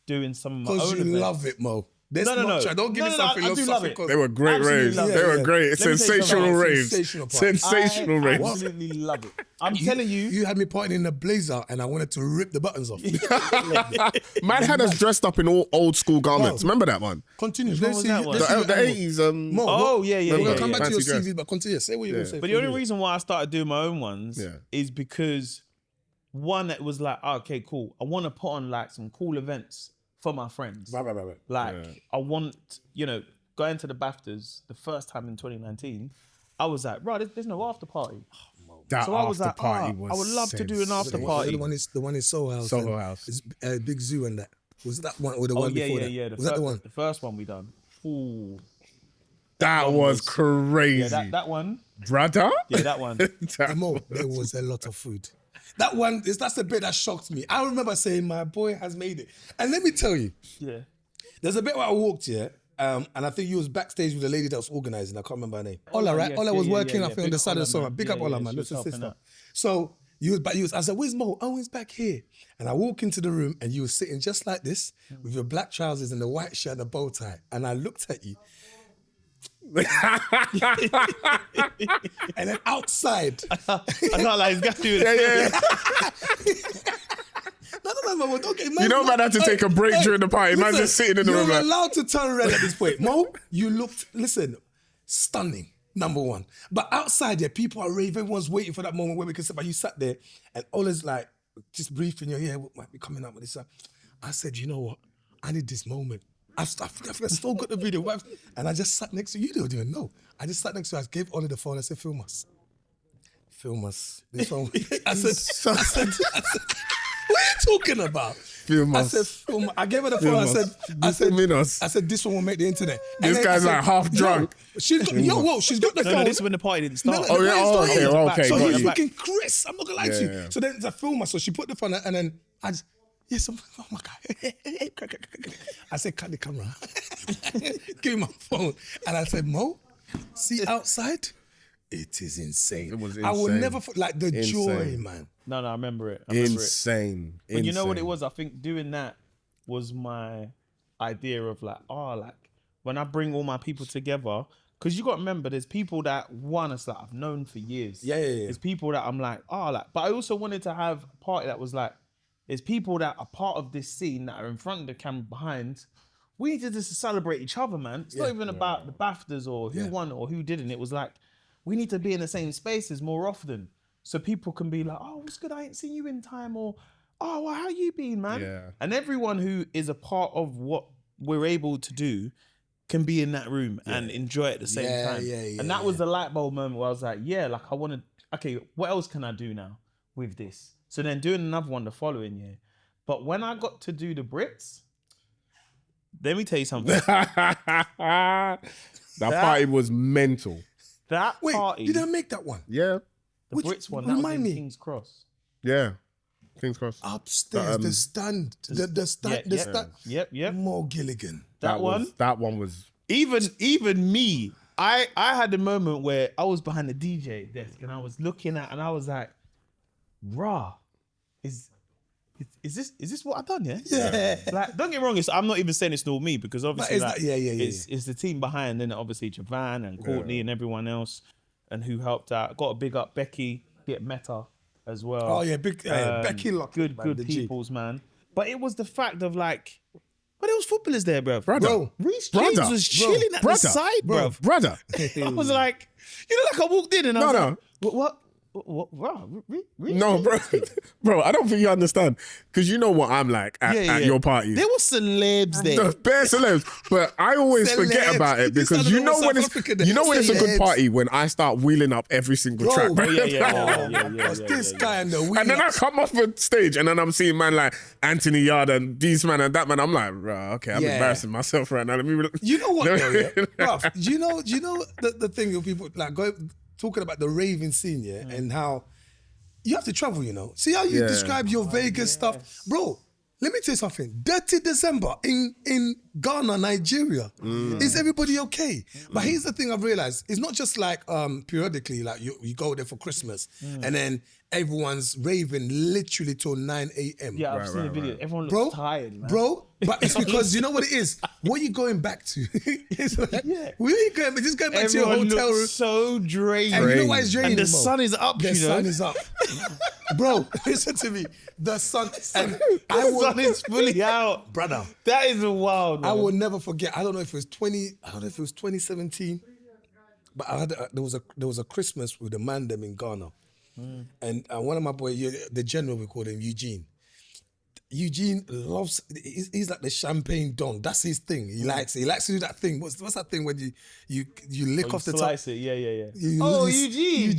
doing some of my own because you events, love it, Mo. No. Don't give me something. I do love it. They were great Absolutely raves. love They it. were great. Sensational raves. Sensational I raves. absolutely love it. I'm telling you. You had me partying in a blazer and I wanted to rip the buttons off. Man had us dressed up in all old school garments. Remember that one? Continue. Which one was that one? The 80s. Mo, yeah. We're going to come back to your Fancy CV, but continue. Say what you're going to say. But the only reason why I started doing my own ones is because one, it was like, okay, cool. I want to put on like some cool events for my friends. Right. Like, I want, going to the BAFTAs the first time in 2019, I was like, right, there's no after party. So I was like, I would love to do an after party. The one is Soho House. Soho House. It's Big Zoo and that. Was that one or the one before that? Yeah. Was that the one? The first one we done. Ooh. That was crazy. Yeah, that one. Brother? Yeah, that one. Mo, there was a lot of food. That one, that's the bit that shocked me. I remember saying, my boy has made it. And let me tell you, there's a bit where I walked here, and I think you was backstage with the lady that was organizing. I can't remember her name. Ola, right? Ola was working, I think, on the side of the summer. Big up Ola, man. That's her sister. So I said, where's Mo? Oh, he's back here. And I walk into the room, and you were sitting just like this, with your black trousers and the white shirt and the bow tie. And I looked at you. And then outside, I can't like, he's got to do it. No, don't get You know man had to take a break during the party. Man's just sitting in the room You're like, allowed to turn red at this point. Mo, you looked, stunning, number one. But outside there, people are raving. Everyone's waiting for that moment where we can sit. But you sat there and Ola's like, just briefing you, what might be coming up with this. I said, you know what? I need this moment. I still got the video. And I just sat next to you. You don't even know. I just sat next to you. I gave Ola the phone. I said, film us. This one. I said, what are you talking about? Film us. I said, film. I gave her the phone. I said, this one will make the internet. And this guy's like half drunk. She's got the phone. No, this is when the party didn't start. Okay. So got he's you. looking Chris. I'm not gonna lie to you. Yeah. So then the filmer. So she put the phone, and then I just, oh my God. I said, cut the camera. Give me my phone. And I said, Mo, see outside? It is insane. It was I will insane. never, the joy, man. No, I remember it. Insane. But you know what it was? I think doing that, was my idea of like, when I bring all my people together, because you got to remember, there's people that it's like I've known for years. Yeah. There's people that I'm like, but I also wanted to have a party that was like, there's people that are part of this scene that are in front of the camera behind. We need to just celebrate each other, man. It's not even about the BAFTAs or who won or who didn't. It was like, we need to be in the same spaces more often. So people can be like, oh, what's good? I ain't seen you in time. Or, oh, well, how you been, man? Yeah. And everyone who is a part of what we're able to do can be in that room and enjoy it at the same time. And that was the light bulb moment where I was like, I want to, okay, what else can I do now with this? So then doing another one the following year. But when I got to do the Brits, let me tell you something. That party was mental. Wait, party. did I make that one? Yeah. The Brits one, that was in King's Cross. Yeah. King's Cross. Upstairs, the stand. Yep. More Gilligan. That one was... Even me, I had a moment where I was behind the DJ desk and I was looking at, and I was like, rah, is this what I've done, yeah? Yeah. Like, don't get me wrong, I'm not even saying it's all me, because obviously it's it's the team behind, and obviously Javan and Courtney and everyone else, and who helped out. Got to big up Becky, get Meta as well. Oh yeah, Becky Lockett, good peoples, man. But it was the fact of like, but there was footballers there, bruv. Bro. Reece James was chilling at the side, bruv. Brother. I was like, I walked in and I was like, what? Wow, really? No, bro, I don't think you understand, because you know what I'm like at your parties. There were celebs there. The bare celebs, but I always forget about it, because you know when it's a good party when I start wheeling up every single track. Bro. This guy and the wheel. And then I come off the stage and then I'm seeing man like Anthony Yard and these man and that man. I'm like, okay, I'm embarrassing myself right now. You know what, though, bruv, do you know the thing of people like talking about the raving scene, and how you have to travel, See how you describe your Vegas stuff? Bro, let me tell you something. Dirty December in Ghana, Nigeria. Is everybody okay? But here's the thing I've realized. It's not just like periodically, like you go there for Christmas and then everyone's raving literally till 9 a.m. Yeah, I've seen the video. Everyone looks tired, man. Bro, but it's because you know what it is? What are you going back to? It's like, where are you going? Just going back to your hotel room. So drained. And you know why it's draining? And the sun is up, The sun is up. Bro, listen to me. The sun, and the sun is fully out. Brother. That is wild, man. I will never forget. I don't know if it was 2017, but there was a Christmas with the man them in Ghana. And one of my boys, the general, we call him Eugene. Eugene loves, he's like the champagne don. That's his thing. He likes to do that thing. What's that thing when you lick off the slice top? it, yeah. Eugene.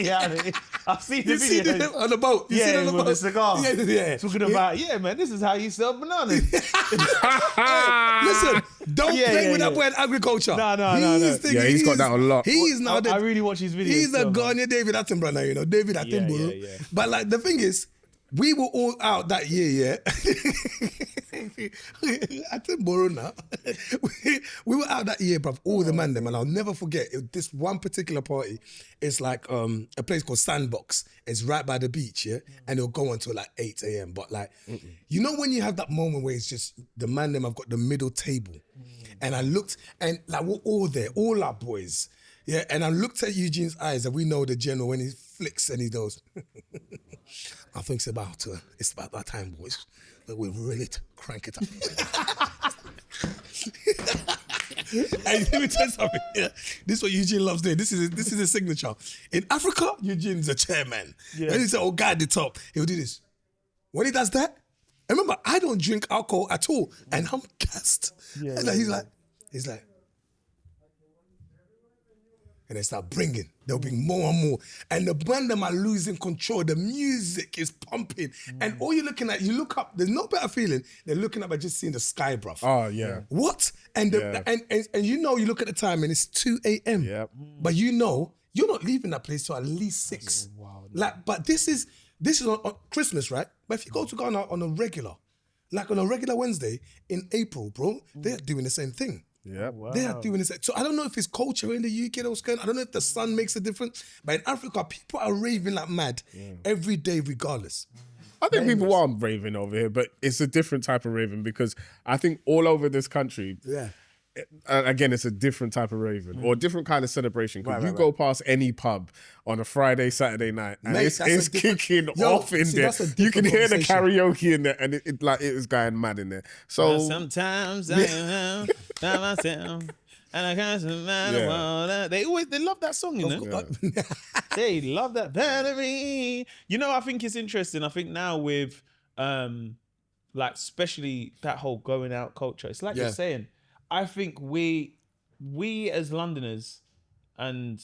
Yeah. I've seen the video. Him on the boat. You see him on the boat? With the cigar. Yeah. Talking about, man, this is how you sell bananas. Listen, don't play with that boy in agriculture. No. He's got that a lot. He's now. I really watch his videos. He's a Ghanaian David Attenborough now, David Attenborough. Yeah. But like the thing is, we were all out that year, Attenborough now. we were out that year, bruv, all the man them, and I'll never forget this one particular party. It's like a place called Sandbox. It's right by the beach, and it'll go until like 8 a.m. But like, you know when you have that moment where it's just the man them have got the middle table, and I looked, and like we're all there, all our boys. Yeah, and I looked at Eugene's eyes, and we know the general when he flicks and he goes, I think it's about that time, boys, that we're ready to crank it up. And let me tell you something. Yeah, this is what Eugene loves doing. This is his signature. In Africa, Eugene's a chairman. Yeah. And he's an old guy at the top. He'll do this. When he does that, remember, I don't drink alcohol at all, and I'm gassed. Yeah, and he's like. And they start bringing. They'll bring more and more. And the band them are losing control. The music is pumping. And all you're looking at, you look up, there's no better feeling than looking up and just seeing the sky, bruv. Oh, yeah. What? And and you know, you look at the time and it's 2 a.m. Yep. But you know, you're not leaving that place till at least 6. Wow. Like, but this is on Christmas, right? But if you go to Ghana on a regular Wednesday in April, bro, they're doing the same thing. Yeah, wow. They are doing this. So I don't know if it's culture in the UK that was going. I don't know if the sun makes a difference. But in Africa, people are raving like mad every day, regardless. I think people are raving over here, but it's a different type of raving because I think all over this country, again, it's a different type of raving or a different kind of celebration. Because you go past any pub on a Friday, Saturday night, and it's kicking off in there. You can hear the karaoke in there, and it is going mad in there. So sometimes I am by myself. And I can't matter. They love that song, you know. They love that battery. You know, I think it's interesting. I think now with like especially that whole going out culture, it's like you're saying. I think we as Londoners, and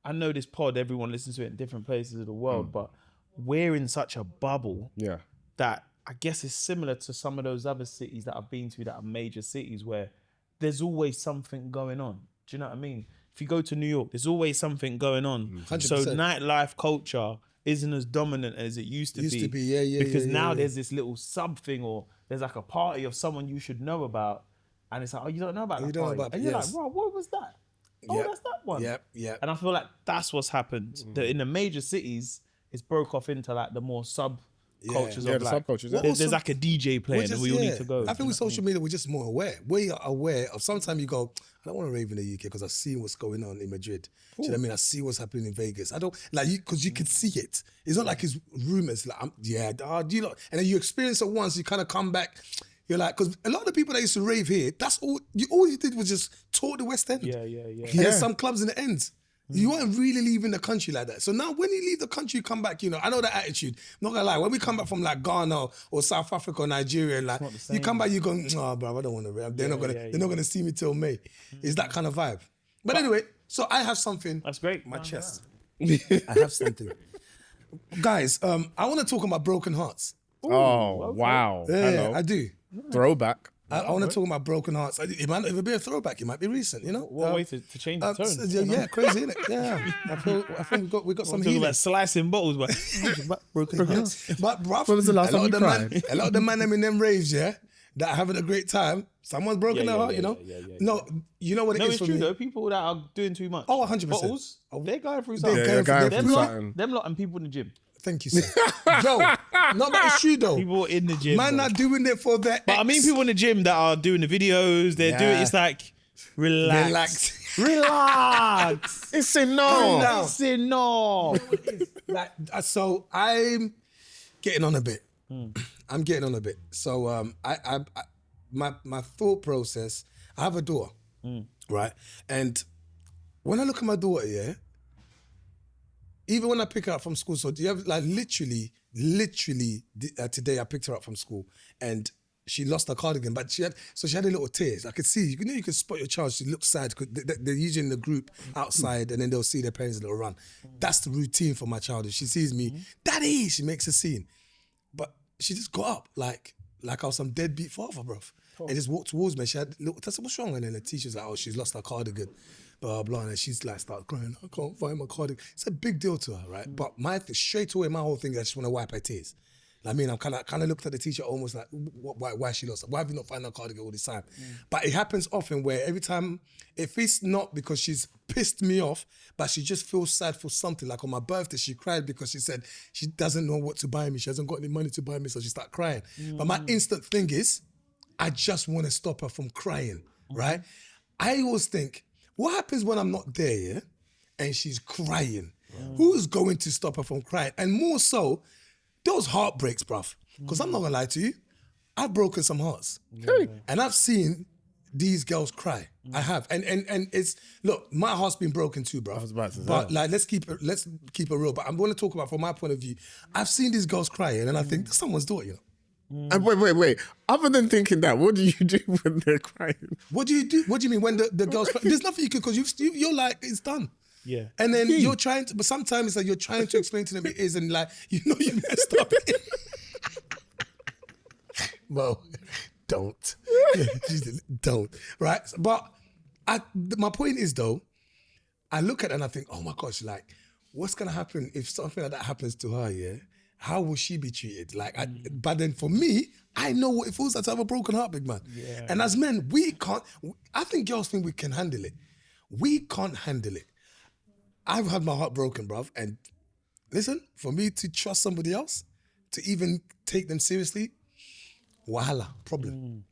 I know this pod, everyone listens to it in different places of the world, but we're in such a bubble that I guess it's similar to some of those other cities that I've been to that are major cities where there's always something going on. Do you know what I mean? If you go to New York, there's always something going on. 100%. So nightlife culture isn't as dominant as it used to be. Because now there's this little something, or there's like a party of someone you should know about. And it's like, oh, you don't know about that party. And you're like, bro, what was that? Oh, that's that one. And I feel like that's what's happened. In the major cities, it's broke off into like the more cultures of like, subcultures. There's like a DJ playing and we all need to go. I think with social media, we're just more aware. We are aware of, sometimes you go, I don't want to rave in the UK because I've seen what's going on in Madrid. Do you know what I mean? I see what's happening in Vegas. I don't, like, because you can see it. It's not like it's rumors, like, do you know? And then you experience it once, you kind of come back, you're like, because a lot of the people that used to rave here, that's all you did was just tour the West End. And some clubs in the ends. You weren't really leaving the country like that. So now when you leave the country, you come back, you know, I know that attitude. I'm not gonna lie, when we come back from like Ghana or South Africa or Nigeria, like you come back, you go, oh bro, I don't want to rap. They're not gonna see me till May. It's that kind of vibe. But anyway, so I have something. That's great. My chest. I have something. Guys, I want to talk about broken hearts. Wow. Yeah, I do. Throwback. I want to talk about broken hearts. It might not even be a throwback. It might be recent, you know? What way to change the tone? Yeah, crazy, isn't it? Yeah. I think we got some healing. About slicing bottles, but broken hearts. But bruv, when was the last time you cried? A lot of the man them in them raves, that are having a great time, someone's broken their heart, you know? No, you know what it is for me? No, it's true though. People that are doing too much. Oh, 100%. Bottles, they're going through something. They're going through something. Them lot and people in the gym. Thank you, sir. Bro, no, but it's true though. People in the gym. Man not doing it for their But I mean people in the gym that are doing the videos, they're doing, it's like, relax. It's enough. It's enough. Like, so I'm getting on a bit. I'm getting on a bit. So my thought process, I have a daughter, right? And when I look at my daughter, even when I pick her up from school, so do you have like literally today I picked her up from school and she lost her cardigan, but she had a little tears. I could see, you can spot your child. She looks sad because they're usually in the group outside and then they'll see their parents and they'll run. That's the routine for my child. If she sees me, Daddy, she makes a scene. But she just got up like I was some deadbeat father, bruv. And just walked towards me. She had a little, I said, what's wrong? And then the teacher's like, oh, she's lost her cardigan. Blah, blah, and she's like, start crying. I can't find my cardigan. It's a big deal to her, right? But straight away, my whole thing is I just want to wipe her tears. I mean, I'm kind of looked at the teacher almost like, why she lost it? Why have you not found her cardigan all this time? But it happens often where every time, if it's not because she's pissed me off, but she just feels sad for something. Like on my birthday, she cried because she said she doesn't know what to buy me. She hasn't got any money to buy me, so she started crying. But my instant thing is, I just want to stop her from crying, right? I always think, what happens when I'm not there, and she's crying? Who's going to stop her from crying? And more so, those heartbreaks, bruv. Because I'm not going to lie to you, I've broken some hearts. And I've seen these girls cry. I have. And it's, look, my heart's been broken too, bruv. I was about to say. But like, let's keep it real. But I'm going to talk about from my point of view. I've seen these girls crying and I think, that's someone's daughter, you know? And wait. Other than thinking that, what do you do when they're crying? What do you do? What do you mean when the girls cry? There's nothing you can, because you're like, it's done. Yeah. And then you're trying to, but sometimes it's like you're trying to explain to them it is, and like, you know you messed up. Well, don't. Don't. Right? But my point is though, I look at it and I think, oh my gosh, like, what's going to happen if something like that happens to her, How will she be treated? Like, but then for me, I know what it feels like to have a broken heart, big man. Yeah. And as men, we can't, I think girls think we can handle it. We can't handle it. I've had my heart broken, bruv. And listen, for me to trust somebody else, to even take them seriously, wahala, problem.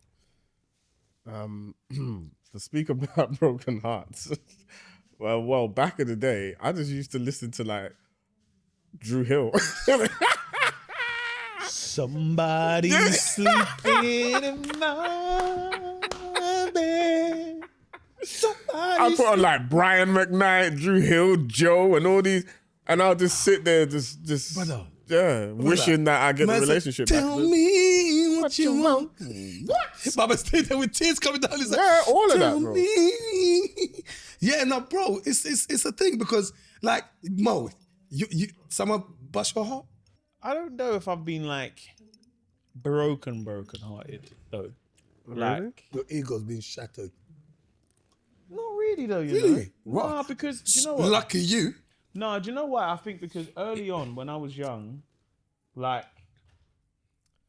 To speak about broken hearts, well, back in the day, I just used to listen to like Drew Hill. Somebody sleeping in my bed. I put on like Brian McKnight, Drew Hill, Joe, and all these, and I'll just sit there, just Brother. wishing that I get the Man said, relationship tell back. me what you want. What? Baba stayed there with tears coming down. He's like, Yeah, all of tell that, bro. me. Yeah, no, bro, it's a thing because, like, Mo, you someone bust your heart? I don't know if I've been like broken hearted though. Like, Your ego's been shattered. not really though, you Really? know. What? Nah, because do you know what? Lucky you. No, do you know why? I think because early on when I was young, like,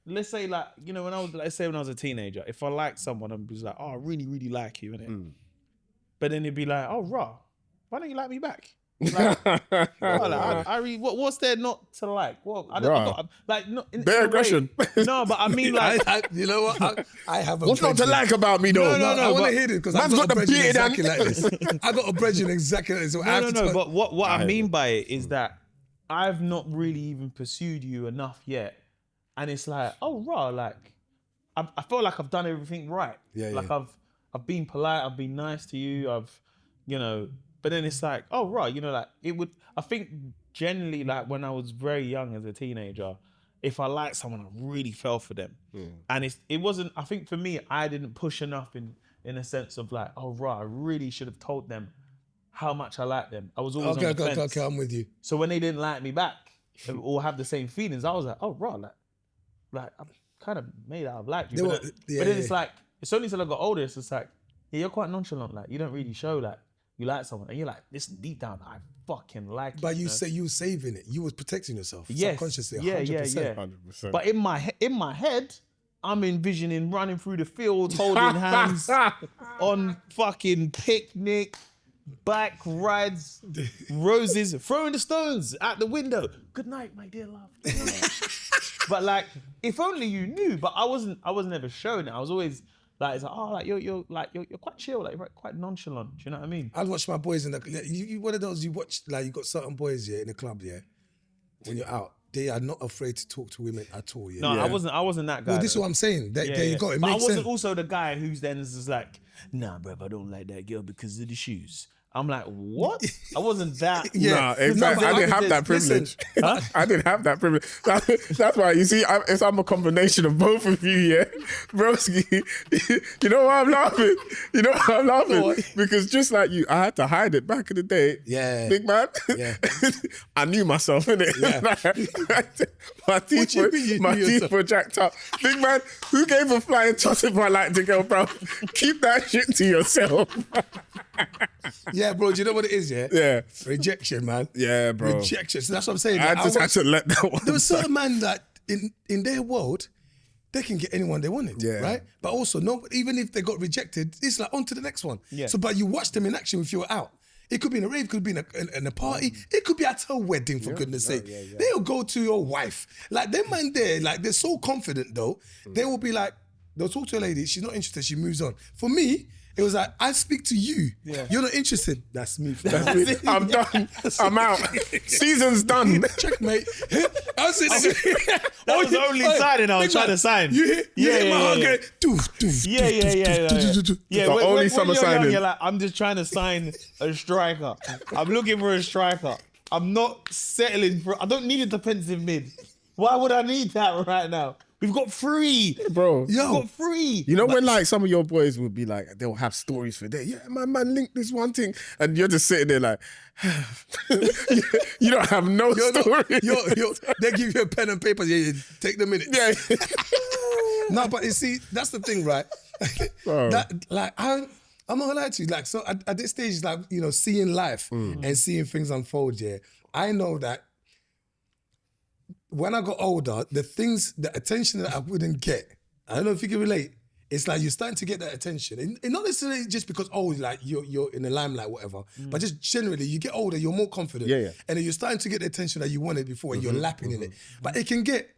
let's say like, you know, when I was a teenager, if I liked someone, I was like, oh, I really, really like you, innit? But then it'd be like, oh, raw, why don't you like me back? Like, I really, what's there not to like? Well, I don't like not in Bare aggression. No, but I mean like, you know what? I have a What's not to brethren. like about me though? No, I want but- to hear this because I've Man's got a got the brethren beard exactly and- like this. I got a brethren exactly like this. So I have to no. tell- But what I mean by it is that I've not really even pursued you enough yet, and it's like, oh, raw, like I feel like I've done everything right. Yeah, like yeah. I've been polite, I've been nice to you, you know. But then it's like, oh, right, you know, like I think generally, like when I was very young as a teenager, if I liked someone, I really fell for them. And it wasn't, I think for me, I didn't push enough in a sense of like, oh, right, I really should have told them how much I like them. I was always on the fence. Okay, I'm with you. So when they didn't like me back or have the same feelings, I was like, oh, right, like I'm kind of made out of like you. But then it's like, it's only till I got older, it's just like, yeah, you're quite nonchalant. Like, you don't really show like you like someone. And you're like, listen, deep down, I fucking like you. But you know? say you were saving it. You was protecting yourself Yes. subconsciously. Yeah, 100%. yeah. 100%. But in my head, I'm envisioning running through the fields, holding hands on fucking picnic, bike rides, roses, throwing the stones out the window. Good night, my dear love. But like, if only you knew. But I wasn't ever showing it. I was always like, it's like, oh, like you're quite chill, like you're quite nonchalant. Do you know what I mean? I'd watch my boys in the. You one of those you watch like you got certain boys in the club when you're out. They are not afraid to talk to women at all. No, I wasn't that guy. Well, this is though. what I'm saying. There you go. It But I makes wasn't sense. also the guy who's then just like, nah, bruv, I don't like that girl because of the shoes. I'm like, what? I wasn't that. Nah, exactly. I didn't have that privilege. I didn't have that privilege. That's why, you see, I'm a combination of both of you, yeah? Broski, you know why I'm laughing? You know why I'm laughing? What? Because just like you, I had to hide it back in the day. Yeah. Big man. Yeah. I knew myself, innit? Yeah. my teeth were jacked up. Big man, who gave a flying toss if I liked the girl, bro? Keep that shit to yourself. Yeah, bro. Do you know what it is? Yeah. Yeah. Rejection, man. Yeah, bro. Rejection. So that's what I'm saying. I Like, just had to let that one. There was certain man that in their world, they can get anyone they wanted, Yeah. right? But also, no, even if they got rejected, it's like on to the next one. Yeah. So, but you watch them in action if you're out. It could be in a rave, it could be in a party, it could be at a wedding, for goodness sake. They'll go to your wife. Like, them man there, like, they're so confident, though. They will be like, they'll talk to a lady, she's not interested, she moves on. For me, it was like, I speak to you. Yeah. You're not interested. That's me. That's me. I'm done. I'm out. Season's done. Checkmate. I was That was the only signing I was trying to sign. You hear? You hear my heart going, Yeah, The when only you're summer young, signing. you're like, I'm just trying to sign a striker. I'm looking for a striker. I'm not settling for. I don't need a defensive mid. Why would I need that right now? We've got 3, Bro. We've got 3. You know when like some of your boys would be like, they'll have stories for that. Yeah, my man linked this one thing. And you're just sitting there like, you don't have no story. They give you a pen and paper. Yeah, take the minutes. Yeah. No, but you see, that's the thing, right? Bro. That like I'm not gonna lie to you. Like, so at this stage, like, you know, seeing life and seeing things unfold, yeah, I know that when I got older, the attention that I wouldn't get, I don't know if you can relate, it's like you're starting to get that attention. And not necessarily just because, like you're in the limelight, whatever, but just generally, you get older, you're more confident. Yeah. And then you're starting to get the attention that you wanted before and you're lapping in it. But it can get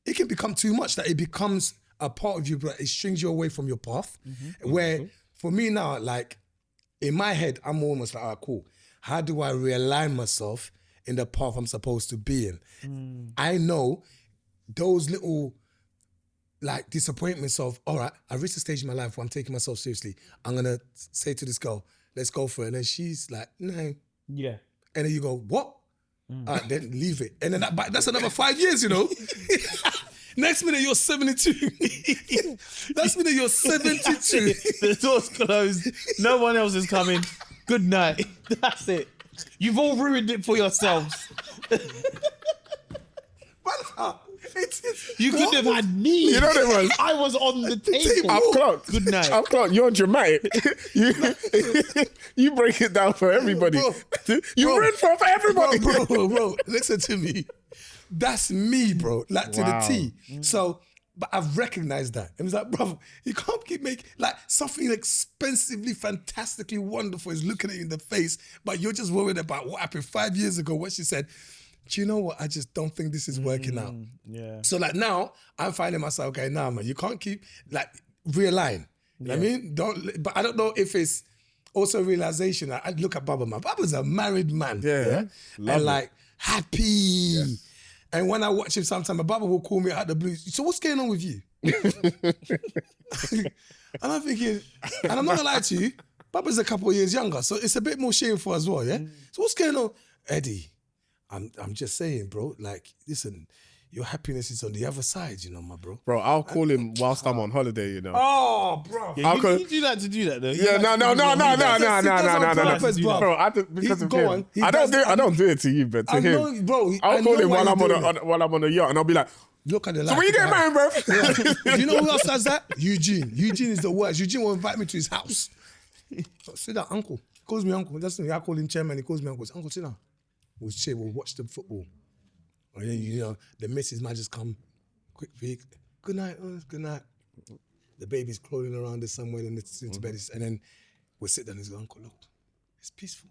it can become too much that it becomes a part of you, but it strings you away from your path. Where for me now, like in my head, I'm almost like, cool. How do I realign myself in the path I'm supposed to be in? I know those little like disappointments of, all right, I reached a stage in my life where I'm taking myself seriously. I'm gonna say to this girl, let's go for it. And then she's like, no. Yeah. And then you go, what? All right, then leave it. And then that's another 5 years, you know? Next minute, you're 72. Next minute, you're 72. The door's closed. No one else is coming. Good night. That's it. You've all ruined it for yourselves. You could have had me. You know what it was? I was on the table. I've clocked. Good night. I've clocked. You're dramatic. You break it down for everybody. You ruin for everybody. Bro, listen to me. That's me, bro. Like to the T. So, but I've recognized that. And it's like, bro, you can't keep making, like something expensively, fantastically wonderful is looking at you in the face, but you're just worried about what happened 5 years ago when she said, do you know what? I just don't think this is working out. Yeah. So like now, I'm finding myself, okay, nah, man, you can't keep, like, realign. You know what I mean? But I don't know if it's also a realization. I look at Baba, man. Baba's a married man. Yeah. And like, happy. Yes. And when I watch him sometimes, my Baba will call me out the blue. So what's going on with you? And I'm thinking, and I'm not gonna lie to you, Baba's a couple of years younger, so it's a bit more shameful as well, yeah? So what's going on? Eddie, I'm just saying, bro, like, listen, your happiness is on the other side, you know, my bro. Bro, I'll call him whilst I'm on holiday, you know. Oh, bro. Yeah, you do like to do that, though. Yeah, no. Bro, I don't do it to you, but to him. Bro, I'll call him while I'm on the yacht, and I'll be like, look at the life. so when you get married, bro? Do you know who else does that? Eugene. Eugene is the worst. Eugene will invite me to his house. Sit down, uncle. He calls me uncle. That's I call him chairman. He calls me uncle. Uncle, sit down. We'll chill. We'll watch the football. And then, you know, the missus might just come, quick peek. Good night, good night. The baby's crawling around there somewhere in the bed. And then we'll sit down and go, Uncle, look, it's peaceful.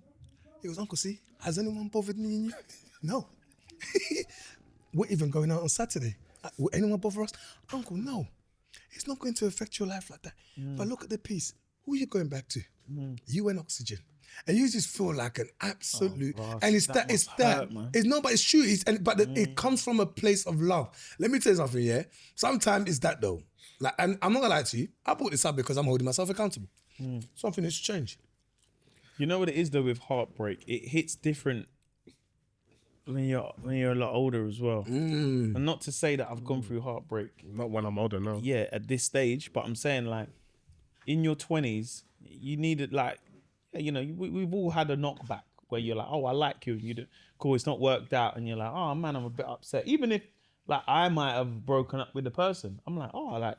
He goes, Uncle, see, has anyone bothered me and you? No. We're even going out on Saturday. Will anyone bother us? Uncle, no. It's not going to affect your life like that. But look at the peace. Who are you going back to? You and Oxygen. And you just feel like an absolute, and it's that. It's no, but it's true. It comes from a place of love. Let me tell you something, yeah. Sometimes it's that though. Like, and I'm not gonna lie to you. I brought this up because I'm holding myself accountable. Something has changed. You know what it is though with Heartbreak? It hits different when you're a lot older as well. And not to say that I've gone through heartbreak. Not when I'm older, no. Yeah, at this stage, but I'm saying like, in your 20s, you needed like. You know, we've all had a knockback where you're like, oh, I like you, and you do, cool, it's not worked out, and you're like, oh man, I'm a bit upset. Even if like I might have broken up with the person, I'm like, oh, I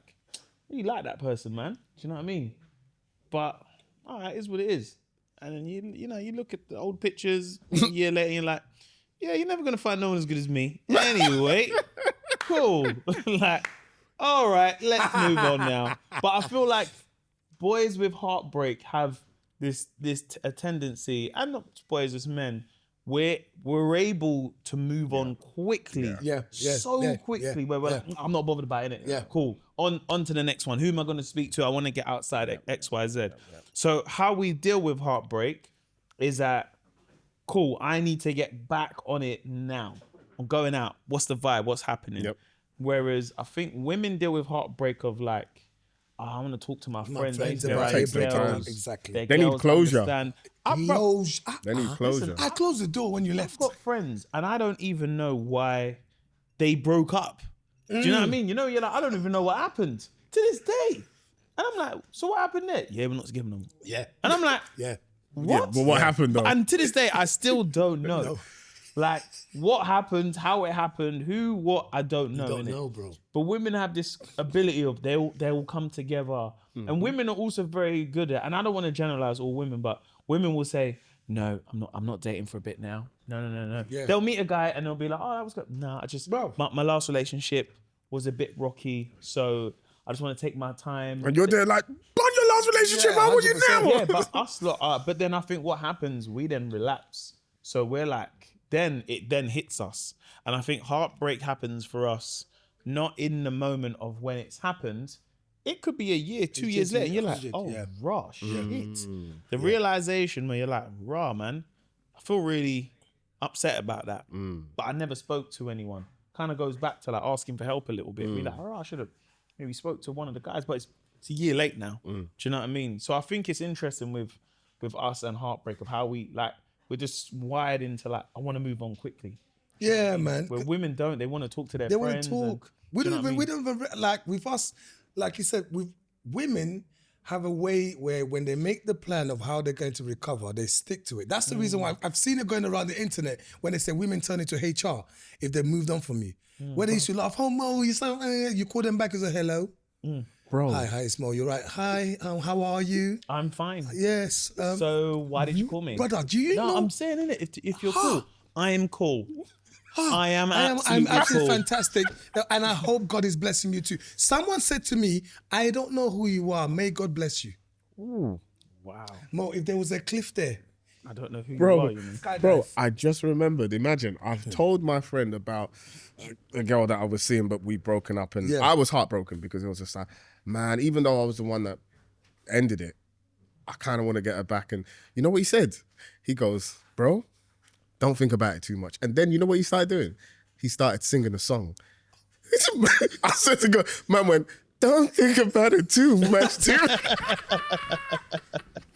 really like that person, man. Do you know what I mean? But all right, it is what it is. And then you know, you look at the old pictures a year later, and you're like, yeah, you're never gonna find no one as good as me. Anyway, cool. Like, all right, let's move on now. But I feel like boys with heartbreak have a tendency, and not boys as men, we're able to move on quickly. Quickly. Where we're like, I'm not bothered about it. Yeah. Cool. On to the next one. Who am I going to speak to? I want to get outside X, Y, Z. So how we deal with heartbreak is that, cool, I need to get back on it now. I'm going out. What's the vibe? What's happening? Yep. Whereas I think women deal with heartbreak of like, I want to talk to my friends. Exactly. They need closure. They need closure. Listen, I closed the door when you left. I've got friends, and I don't even know why they broke up. Do you know what I mean? You know, you're like, I don't even know what happened to this day. And I'm like, so what happened there? Yeah, we're not together no more. Yeah. And I'm like, what? Yeah, but what happened though? And to this day, I still don't know. No. Like, what happened, how it happened, who, what, I don't know. You don't know, bro. But women have this ability of they will come together. And women are also very good at, and I don't want to generalize all women, but women will say, no, I'm not dating for a bit now. No. Yeah. They'll meet a guy and they'll be like, oh, that was good. No, I just, my last relationship was a bit rocky, so I just want to take my time. And you're there like, on your last relationship, how would you now? Yeah, but us lot are, but then I think what happens, we then relapse. So we're like, then it hits us. And I think heartbreak happens for us not in the moment of when it's happened. It could be a year, 2 years later, and you're like, raw shit. The realization where you're like, raw, man, I feel really upset about that. But I never spoke to anyone. Kind of goes back to like asking for help a little bit. Be like, I should have maybe spoke to one of the guys, but it's a year late now. Do you know what I mean? So I think it's interesting with us and Heartbreak of how we're just wired into like, I want to move on quickly. Yeah, man. Where women don't, they want to talk to their They friends. want to talk. We don't even, like with us, like you said, with women have a way where when they make the plan of how they're going to recover, they stick to it. That's the reason why I've seen it going around the internet when they say women turn into HR if they moved on from you. When they used to laugh, oh Mo, you call them back as a hello. Bro. Hi, it's Mo. You're right. Hi, how are you? I'm fine. Yes. So why did you call me? Brother, do you know? No, I'm saying, innit, if you're cool, I am cool. I am I'm absolutely absolutely cool. fantastic, and I hope God is blessing you too. Someone said to me, I don't know who you are. May God bless you. Ooh. Wow. Mo, if there was a cliff there. I don't know who you are, you mean. Bro, I just remembered. Imagine, I've told my friend about a girl that I was seeing, but we broken up, and I was heartbroken because it was just like, man, even though I was the one that ended it, I kind of want to get her back. And you know what he said? He goes, bro, don't think about it too much. And then you know what he started doing? He started singing a song. I said to God, man went, don't think about it too much, too.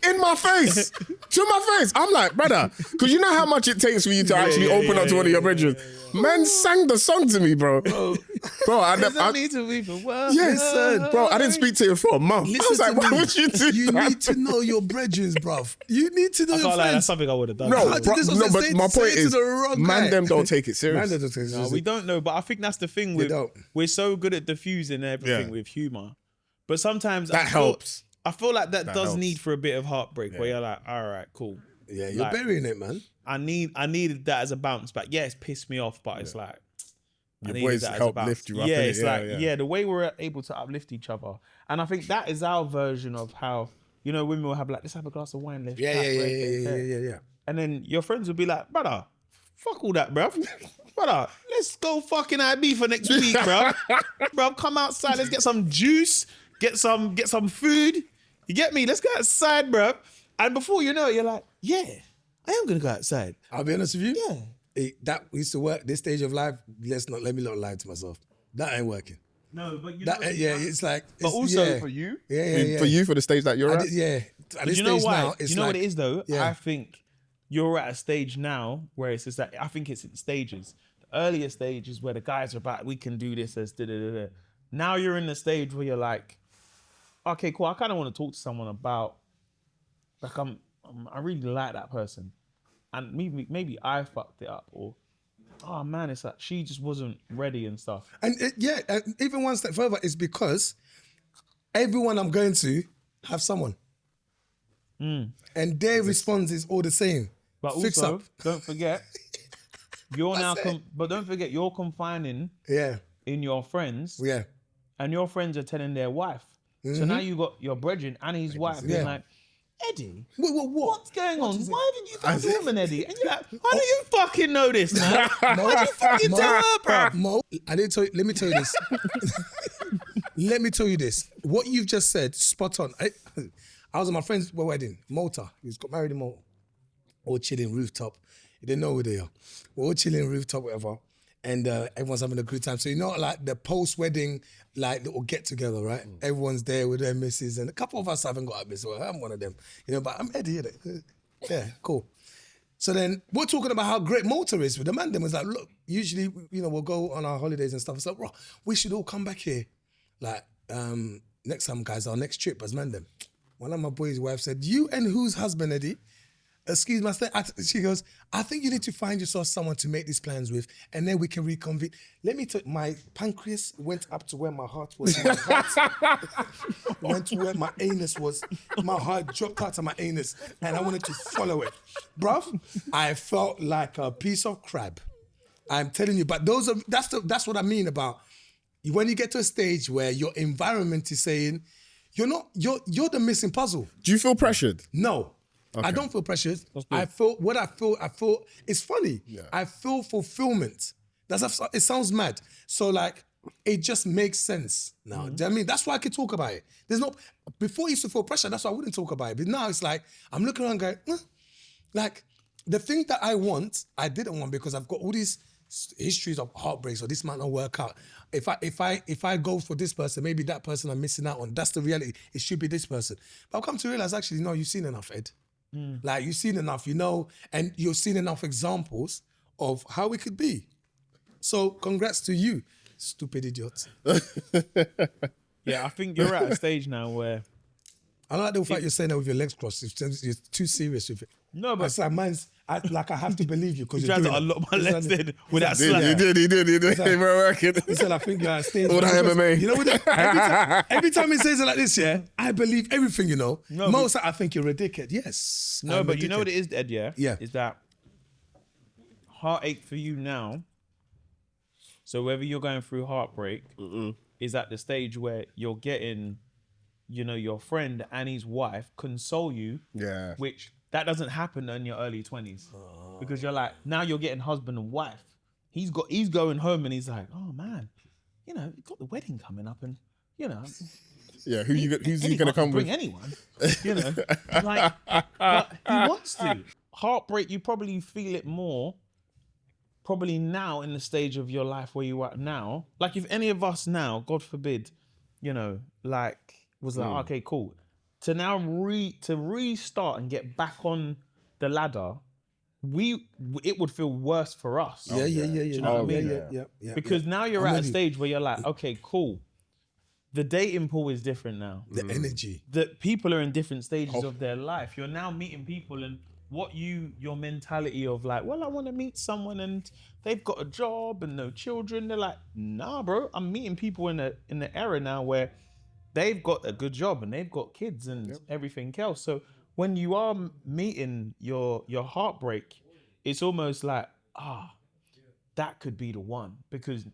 In my face, to my face. I'm like, brother, because you know how much it takes for you to actually open up to one of your brethren. Man sang the song to me, bro. Bro, I need to be for work. Yes, bro. I didn't speak to him for a month. I was like, why would you do You that? need to know your brethren, bruv. You need to know your That's friends. something I would have done. No, This bro, was no, a but say- my say point it to is, the wrong man, guy. them don't take it serious. No, we don't know, but I think that's the thing with don't. we're so good at diffusing everything with humor, but sometimes That helps. I feel like that does helps. need for a bit of heartbreak where you're like, all right, cool. Yeah, you're Like, burying it, man. I needed that as a bounce back. Yeah, it's pissed me off, but it's like I Your needed boys that as a help bounce. lift you up, Yeah, innit? it's like the way we're able to uplift each other, and I think that is our version of how women will have like, let's have a glass of wine, let's chat, Yeah. and then your friends will be like, brother, fuck all that, bruv. Brother, let's go fucking IB for next week, bruv. Bruv, come outside, let's get some juice, get some food. You get me? Let's go outside, bruv. And before you know it, you're like, yeah, I am gonna go outside. I'll be honest with you. Yeah. That used to work. This stage of life, let me not lie to myself. That ain't working. No, but It's like. But also for you, Yeah. For you, for the stage that you're at? At this you know stage why? now, it's you know like, what it is though? Yeah. I think you're at a stage now where it's just that I think it's in stages. The earlier stage is where the guys are about, we can do this as da-da-da-da. Now you're in the stage where you're like, okay, cool, I kind of want to talk to someone about, like, I really like that person. And maybe I fucked it up, or, oh man, it's like she just wasn't ready and stuff. And even one step further is because everyone I'm going to have someone. And their response is all the same. But Fix also, up. don't forget, but don't forget, you're confining Yeah. in your friends. Yeah. And your friends are telling their wife. So now you got your brethren and his wife being like, Eddie, What? what's going on? Why did you fuck the woman, Eddie? And you're like, how do you fucking know this, man? Why did you fucking tell her, bro? Mo, I didn't tell you. Let me tell you this. Let me tell you this. What you've just said, spot on. I was at my friend's wedding, Malta. He got married in Malta. All chilling rooftop. You didn't know who they are. We're all chilling rooftop, whatever. And everyone's having a good time. So, like the post-wedding, like little get-together, right? Everyone's there with their missus. And a couple of us haven't got a missus. Well, I'm one of them. But I'm Eddie, innit? Yeah, cool. So then we're talking about how great Malta is with the man. Then was like, look, usually, we'll go on our holidays and stuff. It's like, bro, we should all come back here. Like, next time, guys, our next trip as Mandem. One of my boys' wife said, you and whose husband, Eddie? Excuse me, she goes, I think you need to find yourself someone to make these plans with, and then we can reconvene. Let me tell you, my pancreas went up to where my heart was. My heart went to where my anus was. My heart dropped out of my anus, and I wanted to follow it. Bruv, I felt like a piece of crab. I'm telling you, but that's what I mean about when you get to a stage where your environment is saying, you're the missing puzzle. Do you feel pressured? No. Okay. I don't feel pressured. I feel it's funny. Yeah. I feel fulfillment. It sounds mad. So like, it just makes sense now. Do you know what I mean? That's why I could talk about it. There's no, before I used to feel pressure, that's why I wouldn't talk about it. But now it's like, I'm looking around going, like, the thing that I want, I didn't want because I've got all these histories of heartbreaks or this might not work out. If I go for this person, maybe that person I'm missing out on. That's the reality. It should be this person. But I've come to realize, actually, no, you've seen enough, Ed. Like, you've seen enough, and you've seen enough examples of how it could be. So congrats to you, stupid idiot. Yeah, I think you're at a stage now where... I like the fact you're saying that with your legs crossed. You're too serious with it. No, but... It's like I have to believe you because you're trying doing to unlock my legs in with that He slap. did. He were working. He said, I think you're at a stage. All that MMA. You know what? Every time he says it like this, yeah, I believe everything, No, Most I think you're a dickhead. Yes. No, I'm but a you know what dickhead. it is, Ed, yeah? Yeah. Is that heartache for you now. So whether you're going through heartbreak, is at the stage where you're getting, your friend and his wife console you. Yeah. Which that doesn't happen in your early 20s. Because you're like, now you're getting husband and wife. He's going home and he's like, oh man, you've got the wedding coming up and, Yeah, who's he going to come bring with? anyone, like, but he wants to. Heartbreak, you probably feel it more probably now in the stage of your life where you are now. Like if any of us now, God forbid, was like, okay, cool. To now restart and get back on the ladder, it would feel worse for us. Yeah. Do you know what I mean? Yeah. Because now you're I'm at a with you. stage where you're like, okay, cool. The dating pool is different now. The energy. The people are in different stages of their life. You're now meeting people and your mentality of like, well, I want to meet someone and they've got a job and no children. They're like, nah, bro, I'm meeting people in the era now where they've got a good job and they've got kids and everything else. So when you are meeting your heartbreak, it's almost like, that could be the one, because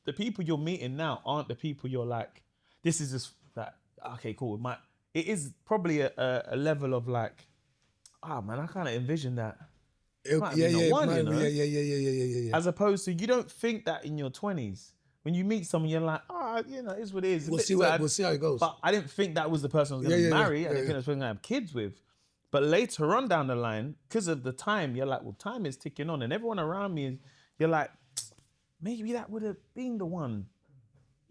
the people you're meeting now aren't the people you're like, this is just that, okay, cool. It is probably a level of like, man, I kind of envision that. Yeah. As opposed to, you don't think that in your 20s. When you meet someone, you're like, it is what it is. We'll see how it goes. But I didn't think that was the person I was going to marry. I didn't think that's what I was going to have kids with. But later on down the line, because of the time, you're like, well, time is ticking on. And everyone around me, you're like, maybe that would have been the one.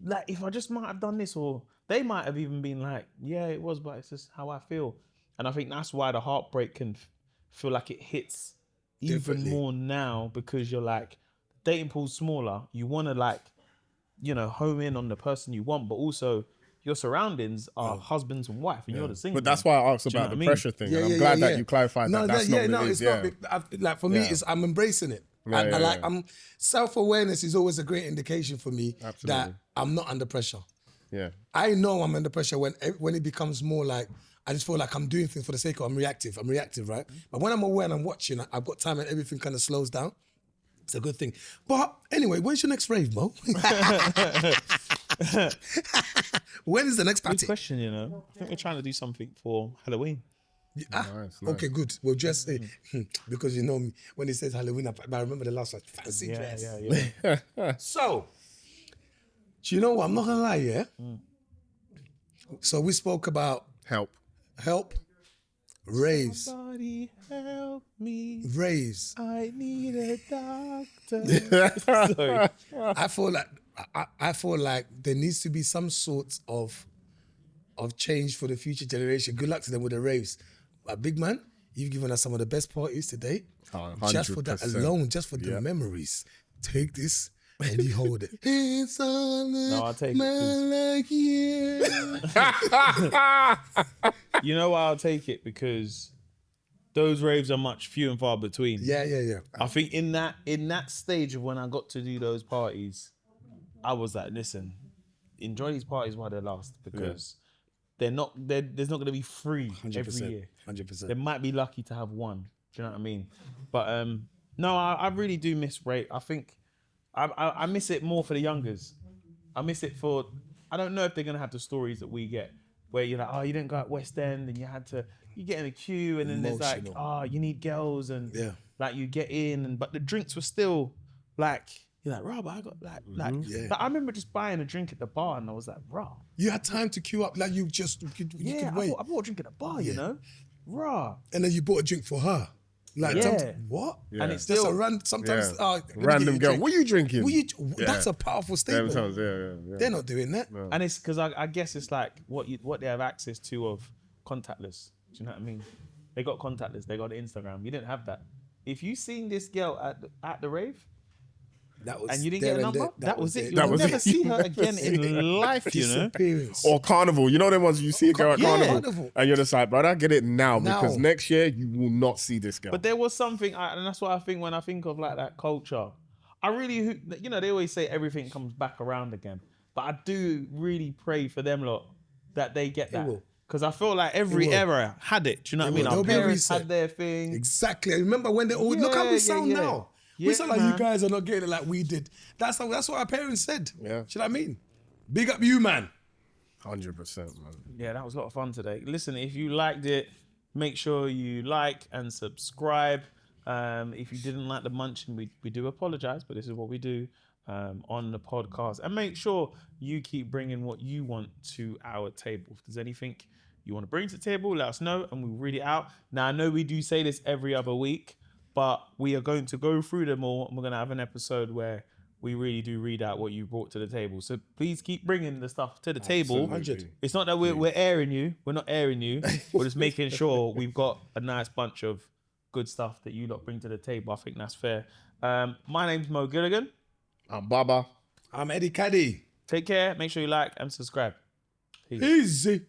Like, if I just might have done this, or they might have even been like, yeah, it was, but it's just how I feel. And I think that's why the heartbreak can feel like it hits even more now, because you're like, dating pool's smaller. You want to like, home in on the person you want, but also your surroundings are husbands and wife, and you're the single. But that's why I asked about the pressure thing. And I'm glad that you clarified that. That's not what it is. It's not. For me, I'm embracing it. I'm self-awareness is always a great indication for me that I'm not under pressure. Yeah. I know I'm under pressure when it becomes more like, I just feel like I'm doing things for the sake of I'm reactive, right? But when I'm aware and I'm watching, I've got time and everything kind of slows down. It's a good thing. But anyway, when's your next rave, Mo? When is the next party? Good question, I think we're trying to do something for Halloween. Nice. Okay, good. We'll just say, because you know me, when it says Halloween, I remember the last one, fancy dress. Yeah. So, do you know what? I'm not going to lie, yeah? So we spoke about help, raves. Somebody help me. Raves. I need a doctor. Sorry. I feel like there needs to be some sort of change for the future generation. Good luck to them with the raves. But big man, you've given us some of the best parties today. Just for that alone, just for the memories. Take this and you hold it. It's all I'll take man like you. You know why I'll take it? Because those raves are much few and far between. Yeah. I think in that stage of when I got to do those parties, I was like, listen, enjoy these parties while they last, because there's not going to be 3 every year. 100%. They might be lucky to have 1. Do you know what I mean? But no, I really do miss rave. I think I miss it more for the youngers. I miss it for, I don't know if they're going to have the stories that we get, where you're like, you didn't go at West End and you get in a queue and then there's like, you need girls and like you get in, but the drinks were still like, You're like, rah, but I got like I remember just buying a drink at the bar and I was like, rah. You had time to queue up, like you could wait. I bought a drink at the bar, you know, rah. And then you bought a drink for her. Like, what? Yeah. And it's Just still sometimes random girl. What are you drinking? That's a powerful statement. Yeah. They're not doing that. And it's because I guess it's like what they have access to of contactless. Do you know what I mean? They got contactless. They got Instagram. You didn't have that. If you seen this girl at the rave, that was and you didn't get a number, that was it. That You'll was never it. see her again in life. You know. Or Carnival. You know them ones you see a girl at Carnival. And you're just like, brother, get it now because next year you will not see this girl. But there was something, and that's what I think when I think of like that culture. I really, you know, they always say everything comes back around again. But I do really pray for them lot that they get that. Because I feel like every era had it. Do you know what I mean? Our parents had their thing. Exactly. I remember when they always, look how we sound now. We sound like you guys are not getting it like we did. That's what our parents said. Yeah. Do you know what I mean? Big up you, man. 100%, man. Yeah, that was a lot of fun today. Listen, if you liked it, make sure you like and subscribe. If you didn't like the munching, we do apologize, but this is what we do on the podcast. And make sure you keep bringing what you want to our table. If there's anything you want to bring to the table, let us know and we'll read it out. Now, I know we do say this every other week, but we are going to go through them all and we're going to have an episode where we really do read out what you brought to the table. So please keep bringing the stuff to the table. It's not that we're airing you. We're not airing you. We're just making sure we've got a nice bunch of good stuff that you lot bring to the table. I think that's fair. My name's Mo Gilligan. I'm Baba. I'm Eddie Kadi. Take care. Make sure you like and subscribe. Easy.